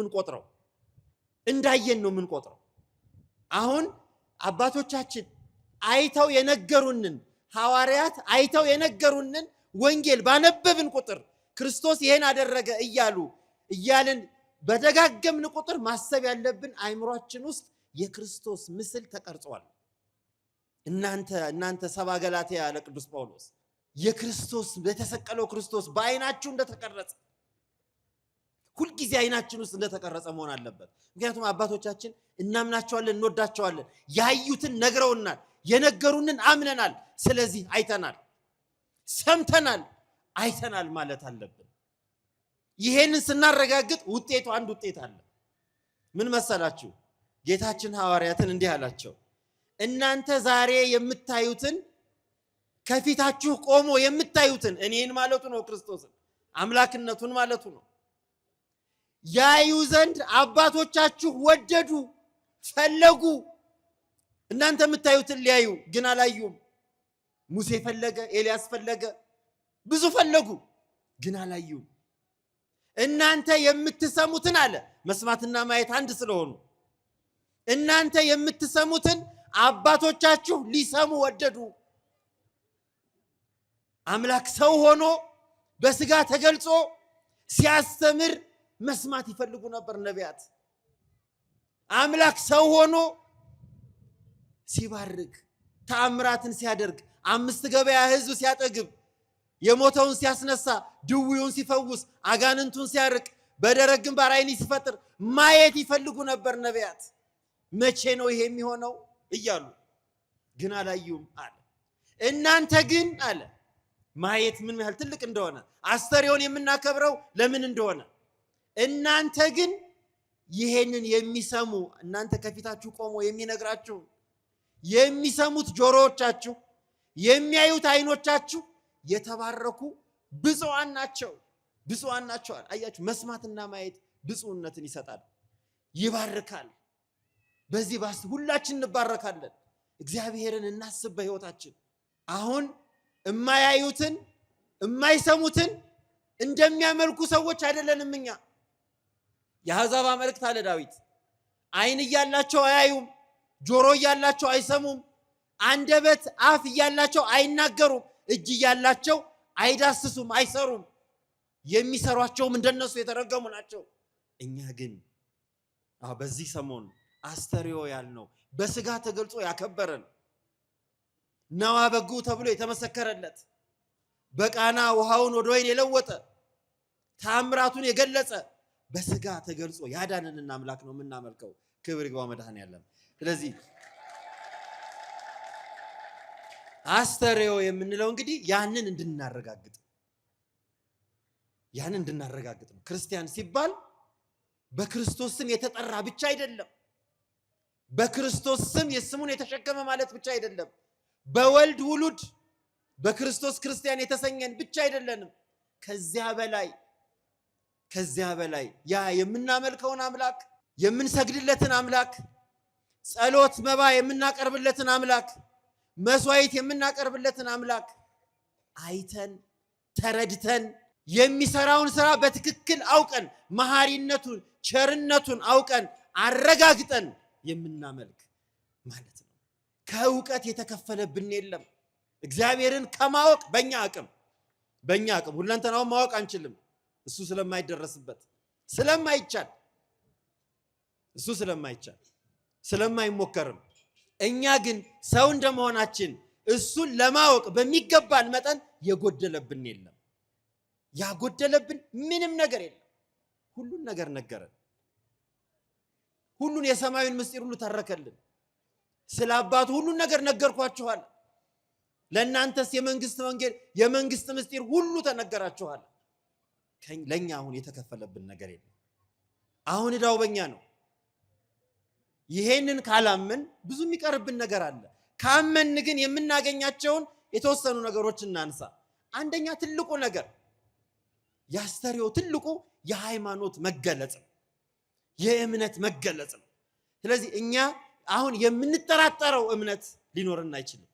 የምንቆጥረው። አሁን አባቶቻችን አይተው የነገሩንን ሐዋርያት አይተው የነገሩንን ወንጌል ባነበብን ቁጥር ክርስቶስ ይሄን አደረገ እያሉ እያልን በደጋገምን ቁጥር ማሰብ ያለብን አይምሯችን ውስጥ የክርስቶስ ምስል ተቀርጿል። እናንተ ሰባ ገላትያ ያለ ቅዱስ ጳውሎስ የክርስቶስ የተሰቀለው ክርስቶስ በአይናችሁ እንደተቀረጸ ሁልጊዜ አይናችን ውስጥ እንደተቀረጸ መሆን አለበት። ምክንያቱም አባቶቻችን እናምናቸዋለን፣ እንወዳቸዋለን። ያዩትን ነግረውናል፣ የነገሩንን አምነናል። ስለዚህ አይተናል፣ ሰምተናል፣ አይተናል ማለት አለብን። ይሄንን ስናረጋግጥ ውጤቱ አንድ ውጤት አለ። ምን መሰላችሁ? ጌታችን ሐዋርያትን እንዲህ አላቸው፣ እናንተ ዛሬ የምታዩትን ከፊታችሁ ቆሞ የምታዩትን እኔን ማለቱ ነው፣ ክርስቶስን አምላክነቱን ማለቱ ነው። ያዩ ዘንድ አባቶቻችሁ ወደዱ፣ ፈለጉ። እናንተ የምታዩትን ሊያዩ ግን አላዩም። ሙሴ ፈለገ፣ ኤልያስ ፈለገ፣ ብዙ ፈለጉ ግን አላዩም። እናንተ የምትሰሙትን አለ፣ መስማትና ማየት አንድ ስለሆኑ እናንተ የምትሰሙትን አባቶቻችሁ ሊሰሙ ወደዱ። አምላክ ሰው ሆኖ በስጋ ተገልጾ ሲያስተምር መስማት ይፈልጉ ነበር ነቢያት። አምላክ ሰው ሆኖ ሲባርክ፣ ተአምራትን ሲያደርግ፣ 5 ገበያ ህዝብ ሲያጠግብ፣ የሞተውን ሲያስነሳ፣ ድውዩን ሲፈውስ፣ አጋንንቱን ሲያርቅ፣ በደረቅ ግንባር ዓይን ሲፈጥር ማየት ይፈልጉ ነበር ነቢያት። መቼ ነው ይሄ የሚሆነው እያሉ ግን አላዩም አለ። እናንተ ግን አለ ማየት ምን ያህል ትልቅ እንደሆነ አስተርእዮን የምናከብረው ለምን እንደሆነ እናንተ ግን ይሄንን የሚሰሙ እናንተ ከፊታችሁ ቆሞ የሚነግራችሁ የሚሰሙት ጆሮዎቻችሁ የሚያዩት ዓይኖቻችሁ የተባረኩ ብፁዓን ናቸው፣ ብፁዓን ናቸው። አያችሁ፣ መስማትና ማየት ብፁዕነትን ይሰጣል፣ ይባርካል። በዚህ ባስ ሁላችን እንባረካለን። እግዚአብሔርን እናስብ በህይወታችን። አሁን የማያዩትን የማይሰሙትን እንደሚያመልኩ ሰዎች አይደለንም እኛ። የአሕዛብ አማልክት አለ ዳዊት። ዓይን እያላቸው አያዩም፣ ጆሮ እያላቸው አይሰሙም፣ አንደበት አፍ እያላቸው አይናገሩም፣ እጅ እያላቸው አይዳስሱም፣ አይሰሩም። የሚሰሯቸውም እንደነሱ የተረገሙ ናቸው። እኛ ግን በዚህ ሰሞን አስተርእዮ ያልነው በስጋ ተገልጾ ያከበረን ነዋ በጉ ተብሎ የተመሰከረለት በቃና ውሃውን ወደ ወይን የለወጠ ተአምራቱን የገለጸ በስጋ ተገልጾ ያዳነንን አምላክ ነው የምናመልከው። ክብር ይግባው መድኃኔዓለም። ስለዚህ አስተርእዮ የምንለው እንግዲህ ያንን እንድናረጋግጥ ነው። ክርስቲያን ሲባል በክርስቶስ ስም የተጠራ ብቻ አይደለም። በክርስቶስ ስም የስሙን የተሸከመ ማለት ብቻ አይደለም። በወልድ ውሉድ በክርስቶስ ክርስቲያን የተሰኘን ብቻ አይደለንም። ከዚያ በላይ ያ የምናመልከውን አምላክ፣ የምንሰግድለትን አምላክ፣ ጸሎት መባ የምናቀርብለትን አምላክ፣ መስዋዕት የምናቀርብለትን አምላክ አይተን ተረድተን የሚሰራውን ስራ በትክክል አውቀን መሐሪነቱን ቸርነቱን አውቀን አረጋግጠን የምናመልክ ማለት ነው። ከእውቀት የተከፈለብን የለም። እግዚአብሔርን ከማወቅ በእኛ አቅም ሁለንተናውን ማወቅ አንችልም። እሱ ስለማይደረስበት ስለማይሞከርም እኛ ግን ሰው እንደመሆናችን እሱን ለማወቅ በሚገባን መጠን የጎደለብን የለም። ያጎደለብን ምንም ነገር የለም። ሁሉን ነገር ነገረን። ሁሉን የሰማዩን ምስጢር ሁሉ ተረከልን። ስለ አባቱ ሁሉን ነገር ነገርኳችኋል። ለእናንተስ የመንግስት ወንጌል የመንግስት ምስጢር ሁሉ ተነገራችኋል። ለኛ አሁን የተከፈለብን ነገር የለም። አሁን ዕዳው በእኛ ነው። ይሄንን ካላመን ብዙ የሚቀርብን ነገር አለ። ካመን ግን የምናገኛቸውን የተወሰኑ ነገሮች እናንሳ። አንደኛ ትልቁ ነገር የአስተርእዮ ትልቁ የሃይማኖት መገለጽ ነው፣ የእምነት መገለጽ ነው። ስለዚህ እኛ አሁን የምንጠራጠረው እምነት ሊኖርና አይችልም።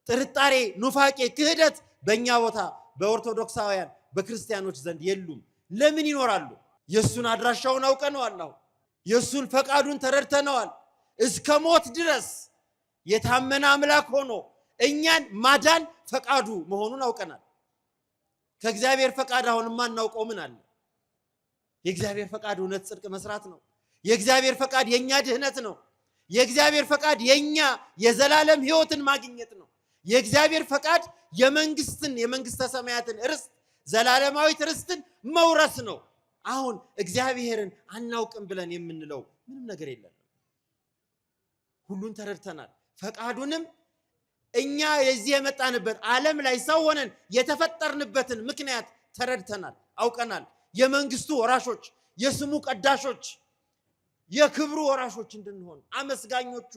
ጥርጣሬ፣ ኑፋቄ፣ ክህደት በእኛ ቦታ በኦርቶዶክሳውያን በክርስቲያኖች ዘንድ የሉም። ለምን ይኖራሉ? የእሱን አድራሻውን አውቀነዋል። አሁን የእሱን ፈቃዱን ተረድተነዋል። እስከ ሞት ድረስ የታመነ አምላክ ሆኖ እኛን ማዳን ፈቃዱ መሆኑን አውቀናል። ከእግዚአብሔር ፈቃድ አሁን የማናውቀው ምን አለ? የእግዚአብሔር ፈቃድ እውነት ጽድቅ መስራት ነው። የእግዚአብሔር ፈቃድ የኛ ድህነት ነው። የእግዚአብሔር ፈቃድ የኛ የዘላለም ሕይወትን ማግኘት ነው። የእግዚአብሔር ፈቃድ የመንግስተ ሰማያትን ርስት ዘላለማዊት ርስትን መውረስ ነው። አሁን እግዚአብሔርን አናውቅም ብለን የምንለው ምንም ነገር የለም። ሁሉን ተረድተናል። ፈቃዱንም እኛ የዚህ የመጣንበት ዓለም ላይ ሰው ሆነን የተፈጠርንበትን ምክንያት ተረድተናል፣ አውቀናል። የመንግስቱ ወራሾች፣ የስሙ ቀዳሾች፣ የክብሩ ወራሾች እንድንሆን አመስጋኞቹ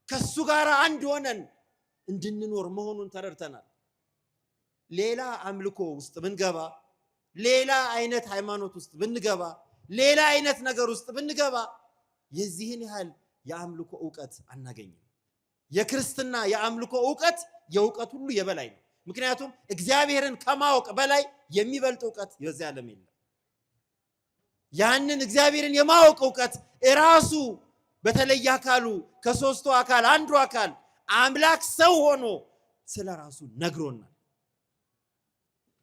ከሱ ጋር አንድ ሆነን እንድንኖር መሆኑን ተረድተናል። ሌላ አምልኮ ውስጥ ብንገባ፣ ሌላ አይነት ሃይማኖት ውስጥ ብንገባ፣ ሌላ አይነት ነገር ውስጥ ብንገባ የዚህን ያህል የአምልኮ ዕውቀት አናገኝም። የክርስትና የአምልኮ ዕውቀት የዕውቀት ሁሉ የበላይ ነው። ምክንያቱም እግዚአብሔርን ከማወቅ በላይ የሚበልጥ ዕውቀት በዚህ ዓለም የለም። ያንን እግዚአብሔርን የማወቅ ዕውቀት እራሱ በተለየ አካሉ ከሦስቱ አካል አንዱ አካል አምላክ ሰው ሆኖ ስለ ራሱ ነግሮናል፣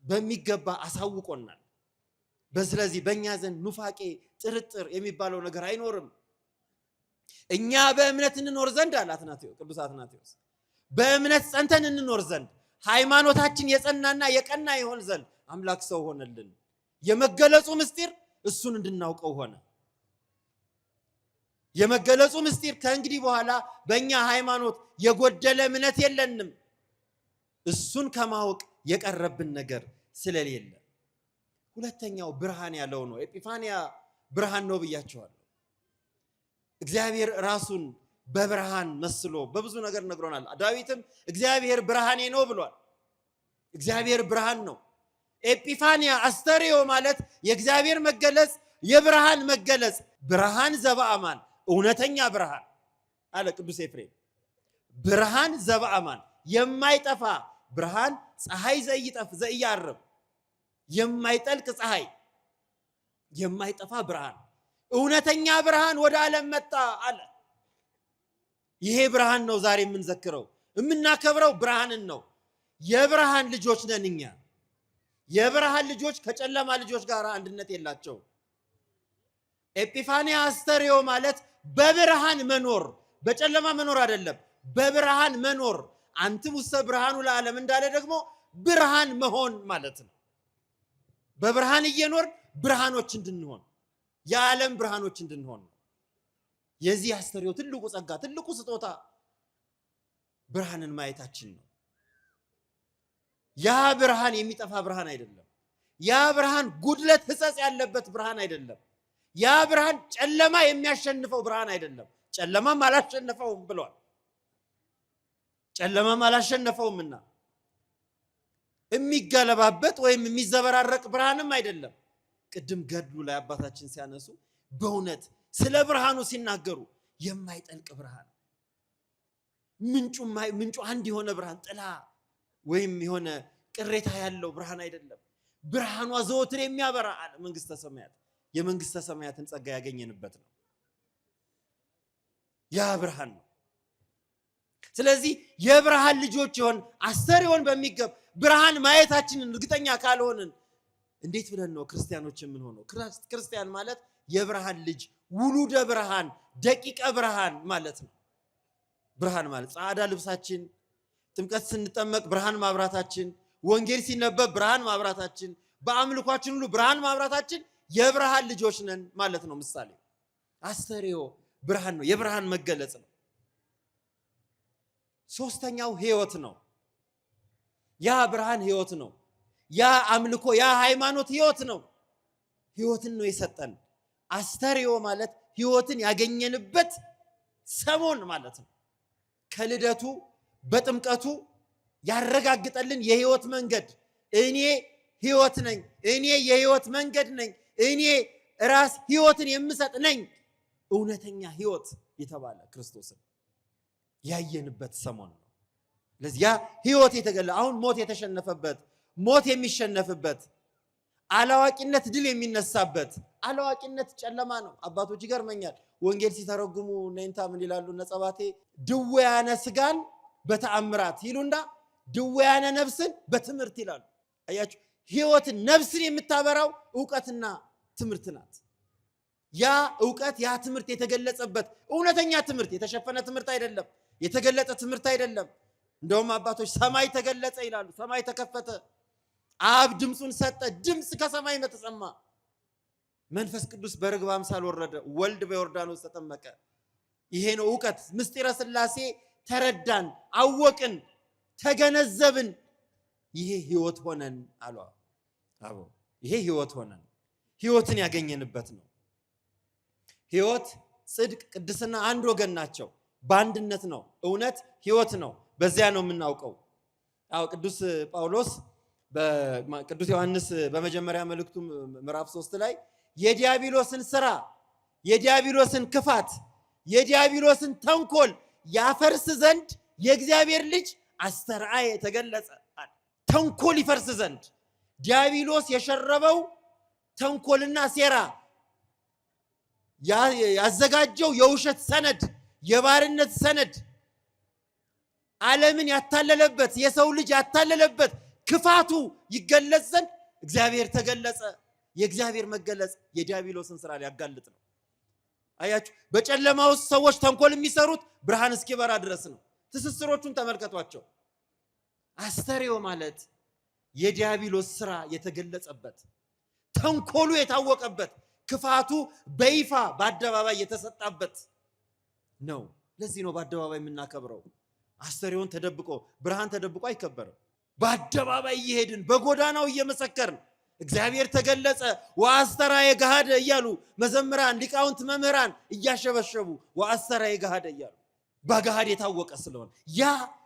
በሚገባ አሳውቆናል። ስለዚህ በእኛ ዘንድ ኑፋቄ፣ ጥርጥር የሚባለው ነገር አይኖርም። እኛ በእምነት እንኖር ዘንድ አለ ቅዱስ አትናቴዎስ፣ በእምነት ጸንተን እንኖር ዘንድ ሃይማኖታችን የጸናና የቀና ይሆን ዘንድ አምላክ ሰው ሆነልን። የመገለጹ ምስጢር እሱን እንድናውቀው ሆነ። የመገለጹ ምስጢር ከእንግዲህ በኋላ በእኛ ሃይማኖት የጎደለ እምነት የለንም፣ እሱን ከማወቅ የቀረብን ነገር ስለሌለ። ሁለተኛው ብርሃን ያለው ነው። ኤጲፋንያ ብርሃን ነው ብያቸዋለሁ። እግዚአብሔር ራሱን በብርሃን መስሎ በብዙ ነገር ነግሮናል። ዳዊትም እግዚአብሔር ብርሃኔ ነው ብሏል። እግዚአብሔር ብርሃን ነው። ኤጲፋንያ አስተርእዮ ማለት የእግዚአብሔር መገለጽ፣ የብርሃን መገለጽ፣ ብርሃን ዘበአማን እውነተኛ ብርሃን አለ ቅዱስ ኤፍሬም። ብርሃን ዘበአማን የማይጠፋ ብርሃን፣ ፀሐይ ዘኢያዕርብ የማይጠልቅ ፀሐይ፣ የማይጠፋ ብርሃን፣ እውነተኛ ብርሃን ወደ ዓለም መጣ አለ። ይሄ ብርሃን ነው ዛሬ የምንዘክረው የምናከብረው ብርሃንን ነው። የብርሃን ልጆች ነን እኛ። የብርሃን ልጆች ከጨለማ ልጆች ጋር አንድነት የላቸው። ኤጲፋንያ አስተርእዮ ማለት በብርሃን መኖር፣ በጨለማ መኖር አይደለም፣ በብርሃን መኖር። አንትሙ ውስተ ብርሃኑ ለዓለም እንዳለ ደግሞ ብርሃን መሆን ማለት ነው። በብርሃን እየኖር ብርሃኖች እንድንሆን፣ የዓለም ብርሃኖች እንድንሆን ነው። የዚህ አስተርእዮ ትልቁ ጸጋ፣ ትልቁ ስጦታ ብርሃንን ማየታችን ነው። ያ ብርሃን የሚጠፋ ብርሃን አይደለም። ያ ብርሃን ጉድለት፣ ሕጸጽ ያለበት ብርሃን አይደለም። ያ ብርሃን ጨለማ የሚያሸንፈው ብርሃን አይደለም። ጨለማም አላሸነፈውም ብሏል። ጨለማም አላሸነፈውምና የሚገለባበት ወይም የሚዘበራረቅ ብርሃንም አይደለም። ቅድም ገድሉ ላይ አባታችን ሲያነሱ በእውነት ስለ ብርሃኑ ሲናገሩ የማይጠልቅ ብርሃን፣ ምንጩ አንድ የሆነ ብርሃን፣ ጥላ ወይም የሆነ ቅሬታ ያለው ብርሃን አይደለም። ብርሃኗ ዘወትር የሚያበራ አለ። መንግስተ ሰማያት የመንግስተ ሰማያትን ጸጋ ያገኘንበት ነው። ያ ብርሃን ነው። ስለዚህ የብርሃን ልጆች ይሆን አስተርእዮን በሚገባ ብርሃን ማየታችንን እርግጠኛ ካልሆንን እንዴት ብለን ነው ክርስቲያኖች የምንሆነው? ክርስቲያን ማለት የብርሃን ልጅ፣ ውሉደ ብርሃን፣ ደቂቀ ብርሃን ማለት ነው። ብርሃን ማለት ጻዕዳ ልብሳችን፣ ጥምቀት ስንጠመቅ ብርሃን ማብራታችን፣ ወንጌል ሲነበብ ብርሃን ማብራታችን፣ በአምልኳችን ሁሉ ብርሃን ማብራታችን የብርሃን ልጆች ነን ማለት ነው። ምሳሌ አስተርእዮ ብርሃን ነው፣ የብርሃን መገለጽ ነው። ሶስተኛው ሕይወት ነው። ያ ብርሃን ሕይወት ነው። ያ አምልኮ፣ ያ ሃይማኖት ሕይወት ነው። ሕይወትን ነው የሰጠን። አስተርእዮ ማለት ሕይወትን ያገኘንበት ሰሞን ማለት ነው። ከልደቱ በጥምቀቱ ያረጋግጠልን የሕይወት መንገድ፣ እኔ ሕይወት ነኝ፣ እኔ የሕይወት መንገድ ነኝ፣ እኔ ራስ ሕይወትን የምሰጥ ነኝ፣ እውነተኛ ሕይወት የተባለ ክርስቶስን ያየንበት ሰሞን ነው። ለዚያ ሕይወት የተገለ አሁን ሞት የተሸነፈበት፣ ሞት የሚሸነፍበት፣ አላዋቂነት ድል የሚነሳበት። አላዋቂነት ጨለማ ነው። አባቶች ይገርመኛል ወንጌል ሲተረጉሙ ነንታ ምን ይላሉ? ነጸባቴ ድውያነ ስጋን በተአምራት ይሉንዳ ድውያነ ነፍስን በትምህርት ይላሉ። አያችሁ፣ ሕይወትን ነፍስን የምታበራው ዕውቀትና ትምህርት ናት። ያ እውቀት ያ ትምህርት የተገለጸበት እውነተኛ ትምህርት የተሸፈነ ትምህርት አይደለም፣ የተገለጠ ትምህርት አይደለም። እንደውም አባቶች ሰማይ ተገለጸ ይላሉ። ሰማይ ተከፈተ፣ አብ ድምፁን ሰጠ፣ ድምፅ ከሰማይ ተሰማ። መንፈስ ቅዱስ በርግብ አምሳል ወረደ፣ ወልድ በዮርዳኖስ ተጠመቀ። ይሄ ነው እውቀት። ምስጢረ ሥላሴ ተረዳን፣ አወቅን፣ ተገነዘብን። ይሄ ህይወት ሆነን አሉ አቦ። ይሄ ህይወት ሆነን ህይወትን ያገኘንበት ነው። ህይወት፣ ጽድቅ፣ ቅድስና አንድ ወገን ናቸው። በአንድነት ነው። እውነት ህይወት ነው። በዚያ ነው የምናውቀው። አዎ ቅዱስ ጳውሎስ ቅዱስ ዮሐንስ በመጀመሪያ መልእክቱ ምዕራፍ 3 ላይ የዲያብሎስን ስራ፣ የዲያብሎስን ክፋት፣ የዲያብሎስን ተንኮል ያፈርስ ዘንድ የእግዚአብሔር ልጅ አስተርአየ ተገለጸ። ተንኮል ይፈርስ ዘንድ ዲያብሎስ የሸረበው ተንኮልና ሴራ ያዘጋጀው የውሸት ሰነድ፣ የባርነት ሰነድ፣ ዓለምን ያታለለበት፣ የሰው ልጅ ያታለለበት ክፋቱ ይገለጽ ዘንድ እግዚአብሔር ተገለጸ። የእግዚአብሔር መገለጽ የዲያብሎስን ስራ ሊያጋልጥ ነው። አያችሁ፣ በጨለማ ውስጥ ሰዎች ተንኮል የሚሰሩት ብርሃን እስኪበራ ድረስ ነው። ትስስሮቹን ተመልከቷቸው። አስተርእዮ ማለት የዲያብሎስ ስራ የተገለጸበት፣ ተንኮሉ የታወቀበት፣ ክፋቱ በይፋ በአደባባይ የተሰጣበት ነው። ለዚህ ነው በአደባባይ የምናከብረው። አስተርእዮን ተደብቆ ብርሃን ተደብቆ አይከበርም። በአደባባይ እየሄድን በጎዳናው እየመሰከርን እግዚአብሔር ተገለጸ ወአስተርአየ ገሃደ እያሉ መዘምራን፣ ሊቃውንት፣ መምህራን እያሸበሸቡ ወአስተርአየ ገሃደ እያሉ በገሃድ የታወቀ ስለሆነ ያ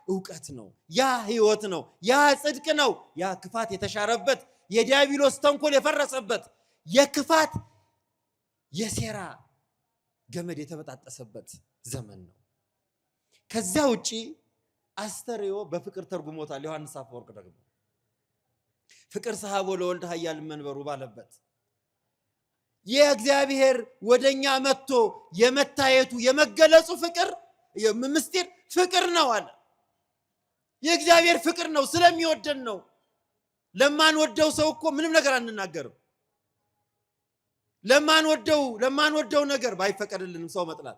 እውቀት ነው፣ ያ ህይወት ነው፣ ያ ጽድቅ ነው። ያ ክፋት የተሻረበት፣ የዲያብሎስ ተንኮል የፈረሰበት፣ የክፋት የሴራ ገመድ የተበጣጠሰበት ዘመን ነው። ከዚያ ውጪ አስተርእዮ በፍቅር ተርጉሞታል ዮሐንስ አፈወርቅ ደግሞ ፍቅር ሰሐቦ ለወልድ ኃያል መንበሩ ባለበት የእግዚአብሔር ወደኛ መጥቶ የመታየቱ የመገለጹ ፍቅር ምስጢር ፍቅር ነው አለ። የእግዚአብሔር ፍቅር ነው፣ ስለሚወደን ነው። ለማንወደው ሰው እኮ ምንም ነገር አንናገርም። ለማንወደው ነገር ባይፈቀድልንም ሰው መጥላት፣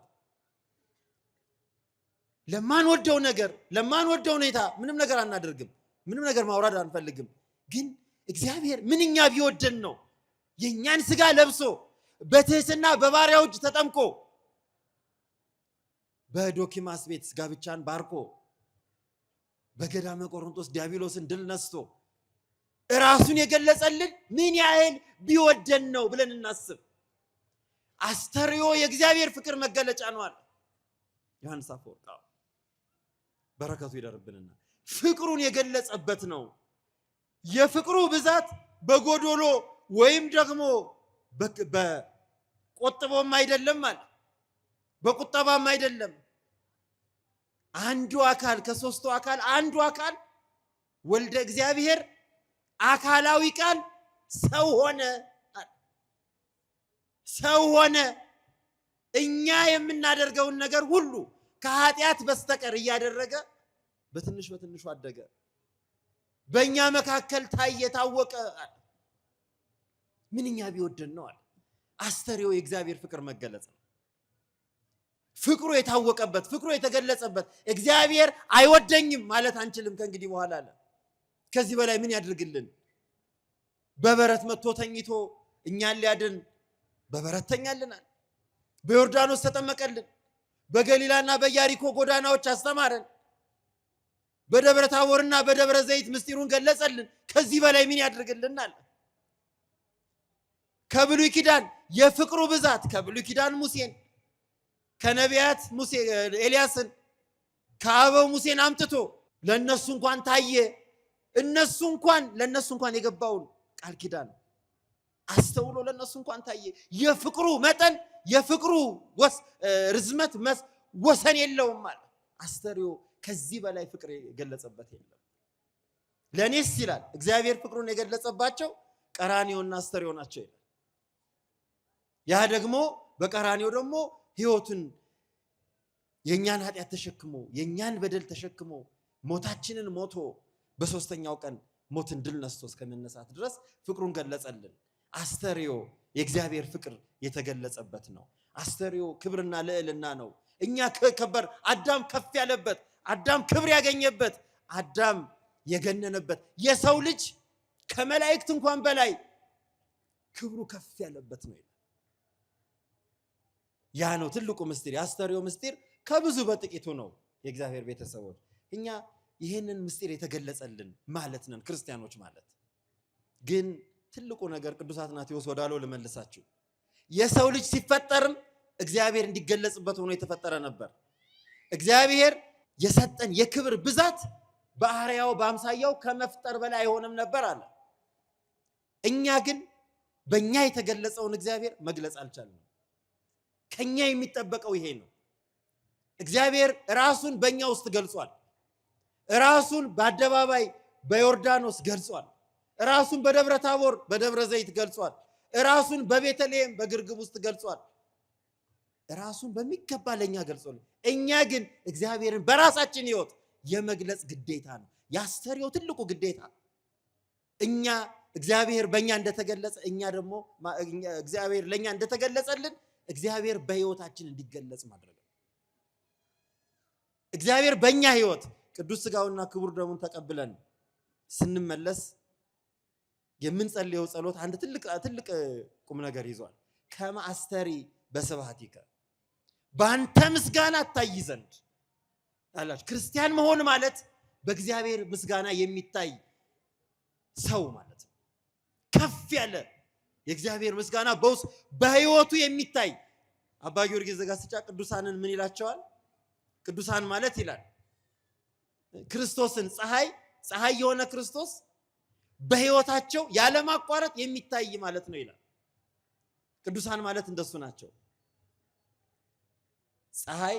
ለማንወደው ነገር፣ ለማንወደው ሁኔታ ምንም ነገር አናደርግም። ምንም ነገር ማውራድ አንፈልግም። ግን እግዚአብሔር ምንኛ ቢወደን ነው የኛን ስጋ ለብሶ በትህትና በባሪያው እጅ ተጠምቆ በዶኪማስ ቤት ጋብቻን ባርኮ በገዳመ ቆሮንቶስ ዲያብሎስን ድል ነስቶ ራሱን የገለጸልን ምን ያህል ቢወደን ነው ብለን እናስብ። አስተርእዮ የእግዚአብሔር ፍቅር መገለጫ ነው አለ ዮሐንስ አፈወርቅ። በረከቱ ይደርብንና ፍቅሩን የገለጸበት ነው። የፍቅሩ ብዛት በጎዶሎ ወይም ደግሞ በቆጥቦም አይደለም አለ፣ በቁጠባም አይደለም። አንዱ አካል ከሶስቱ አካል አንዱ አካል ወልደ እግዚአብሔር አካላዊ ቃል ሰው ሆነ። ሰው ሆነ። እኛ የምናደርገውን ነገር ሁሉ ከኃጢአት በስተቀር እያደረገ በትንሽ በትንሹ አደገ፣ በእኛ መካከል ታየ፣ ታወቀ። ምንኛ ቢወደን ነው አለ። አስተርእዮ የእግዚአብሔር ፍቅር መገለጽ ነው። ፍቅሩ የታወቀበት፣ ፍቅሩ የተገለጸበት። እግዚአብሔር አይወደኝም ማለት አንችልም ከእንግዲህ በኋላ አለ። ከዚህ በላይ ምን ያድርግልን? በበረት መጥቶ ተኝቶ እኛን ሊያድን በበረት ተኛልናል። በዮርዳኖስ ተጠመቀልን። በገሊላና በኢያሪኮ ጎዳናዎች አስተማረን። በደብረ ታቦርና በደብረ ዘይት ምስጢሩን ገለጸልን። ከዚህ በላይ ምን ያድርግልናል? ከብሉይ ኪዳን የፍቅሩ ብዛት ከብሉይ ኪዳን ሙሴን፣ ከነቢያት ሙሴ ኤልያስን፣ ከአበው ሙሴን አምጥቶ ለነሱ እንኳን ታየ። ለነሱ እንኳን የገባውን ቃል ኪዳን አስተውሎ ለነሱ እንኳን ታየ። የፍቅሩ መጠን የፍቅሩ ርዝመት ወሰን የለውም ማለት አስተርእዮ ከዚህ በላይ ፍቅር የገለጸበት የለም። ለኔስ ይላል እግዚአብሔር ፍቅሩን የገለጸባቸው ቀራንዮና አስተርእዮ ናቸው ይላል። ያ ደግሞ በቀራንዮ ደግሞ ሕይወቱን የኛን ኃጢአት ተሸክሞ የኛን በደል ተሸክሞ ሞታችንን ሞቶ በሶስተኛው ቀን ሞትን ድል ነስቶ እስከመነሳት ድረስ ፍቅሩን ገለጸልን። አስተርእዮ የእግዚአብሔር ፍቅር የተገለጸበት ነው። አስተርእዮ ክብርና ልዕልና ነው። እኛ ከበር አዳም ከፍ ያለበት፣ አዳም ክብር ያገኘበት፣ አዳም የገነነበት፣ የሰው ልጅ ከመላእክት እንኳን በላይ ክብሩ ከፍ ያለበት ነው። ያ ነው ትልቁ ምስጢር። የአስተርእዮ ምስጢር ከብዙ በጥቂቱ ነው። የእግዚአብሔር ቤተሰቦች እኛ ይህንን ምስጢር የተገለጸልን ማለት ነን ክርስቲያኖች ማለት። ግን ትልቁ ነገር ቅዱስ አትናቴዎስ ወዳለው ልመልሳችሁ። የሰው ልጅ ሲፈጠርም እግዚአብሔር እንዲገለጽበት ሆኖ የተፈጠረ ነበር። እግዚአብሔር የሰጠን የክብር ብዛት በአርአያው በአምሳያው ከመፍጠር በላይ አይሆንም ነበር አለ። እኛ ግን በእኛ የተገለጸውን እግዚአብሔር መግለጽ አልቻልንም። ከኛ የሚጠበቀው ይሄ ነው። እግዚአብሔር ራሱን በእኛ ውስጥ ገልጿል። ራሱን በአደባባይ በዮርዳኖስ ገልጿል። ራሱን በደብረ ታቦር በደብረ ዘይት ገልጿል። ራሱን በቤተልሔም በግርግብ ውስጥ ገልጿል። ራሱን በሚገባ ለኛ ገልጿል። እኛ ግን እግዚአብሔርን በራሳችን ሕይወት የመግለጽ ግዴታ ነው። የአስተርእዮ ትልቁ ግዴታ እኛ እግዚአብሔር በእኛ እንደተገለጸ እኛ ደግሞ እግዚአብሔር ለኛ እንደተገለጸልን እግዚአብሔር በሕይወታችን እንዲገለጽ ማድረግ ነው። እግዚአብሔር በእኛ ሕይወት ቅዱስ ሥጋውና ክቡር ደሙን ተቀብለን ስንመለስ የምንጸልየው ጸሎት አንድ ትልቅ ቁም ነገር ይዟል። ከመ አስተሪ በስብሐቲከ በአንተ ምስጋና እታይ ዘንድ አላችሁ። ክርስቲያን መሆን ማለት በእግዚአብሔር ምስጋና የሚታይ ሰው ማለት ነው። ከፍ ያለ የእግዚአብሔር ምስጋና በውስጥ በሕይወቱ የሚታይ። አባ ጊዮርጊስ ዘጋስጫ ቅዱሳንን ምን ይላቸዋል? ቅዱሳን ማለት ይላል ክርስቶስን ፀሐይ የሆነ ክርስቶስ በሕይወታቸው ያለማቋረጥ የሚታይ ማለት ነው ይላል። ቅዱሳን ማለት እንደሱ ናቸው። ፀሐይ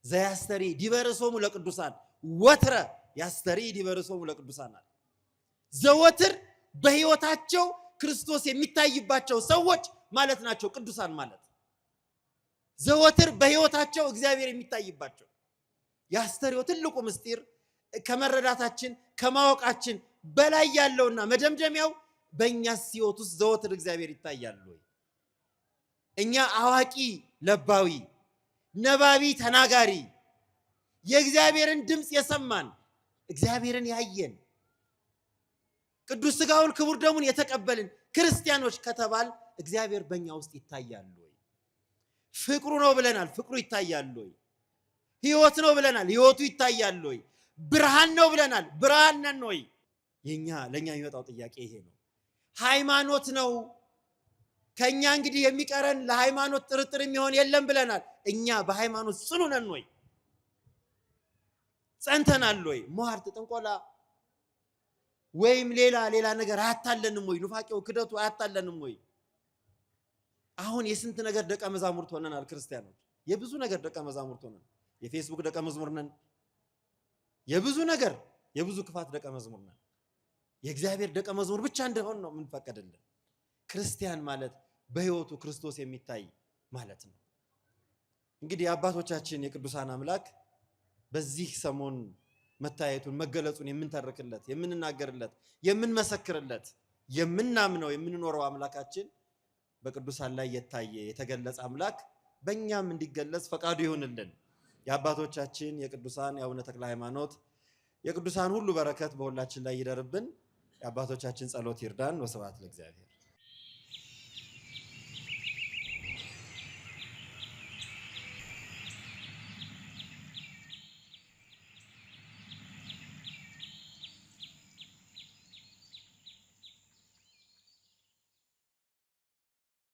ዘያስተሪ ዲበ ርእሶሙ ለቅዱሳን ወትረ ያስተሪ ዲበ ርእሶሙ ለቅዱሳን አለ። ዘወትር በሕይወታቸው ክርስቶስ የሚታይባቸው ሰዎች ማለት ናቸው ቅዱሳን ማለት። ዘወትር በሕይወታቸው እግዚአብሔር የሚታይባቸው። የአስተርእዮ ትልቁ ምስጢር ከመረዳታችን ከማወቃችን በላይ ያለውና መደምደሚያው በእኛስ ሕይወት ውስጥ ዘወትር እግዚአብሔር ይታያል ወይ? እኛ አዋቂ ለባዊ፣ ነባቢ ተናጋሪ፣ የእግዚአብሔርን ድምፅ የሰማን እግዚአብሔርን ያየን ቅዱስ ሥጋውን ክቡር ደሙን የተቀበልን ክርስቲያኖች ከተባል እግዚአብሔር በእኛ ውስጥ ይታያል ወይ? ፍቅሩ ነው ብለናል፣ ፍቅሩ ይታያል ወይ? ሕይወት ነው ብለናል፣ ሕይወቱ ይታያል ወይ? ብርሃን ነው ብለናል፣ ብርሃን ነን ወይ? ለእኛ የሚመጣው ጥያቄ ይሄ ነው። ሃይማኖት ነው ከእኛ እንግዲህ የሚቀረን ለሃይማኖት ጥርጥር የሚሆን የለም ብለናል። እኛ በሃይማኖት ጽኑ ነን ወይ? ጸንተናል ወይ? ሟርት፣ ጥንቆላ ወይም ሌላ ነገር አያታለንም ወይ? ኑፋቄው፣ ክደቱ አያታለንም ወይ? አሁን የስንት ነገር ደቀ መዛሙርት ሆነናል ክርስቲያኖች። የብዙ ነገር ደቀ መዛሙርት ሆነናል። የፌስቡክ ደቀ መዝሙር ነን። የብዙ ነገር የብዙ ክፋት ደቀ መዝሙር ነን። የእግዚአብሔር ደቀ መዝሙር ብቻ እንደሆን ነው የምንፈቀድልን። ክርስቲያን ማለት በሕይወቱ ክርስቶስ የሚታይ ማለት ነው። እንግዲህ አባቶቻችን የቅዱሳን አምላክ በዚህ ሰሞን መታየቱን መገለጹን የምንተርክለት፣ የምንናገርለት፣ የምንመሰክርለት፣ የምናምነው የምንኖረው አምላካችን በቅዱሳን ላይ የታየ የተገለጸ አምላክ በእኛም እንዲገለጽ ፈቃዱ ይሁንልን። የአባቶቻችን የቅዱሳን የአቡነ ተክለ ሃይማኖት የቅዱሳን ሁሉ በረከት በሁላችን ላይ ይደርብን። የአባቶቻችን ጸሎት ይርዳን። ወስብሐት ለእግዚአብሔር።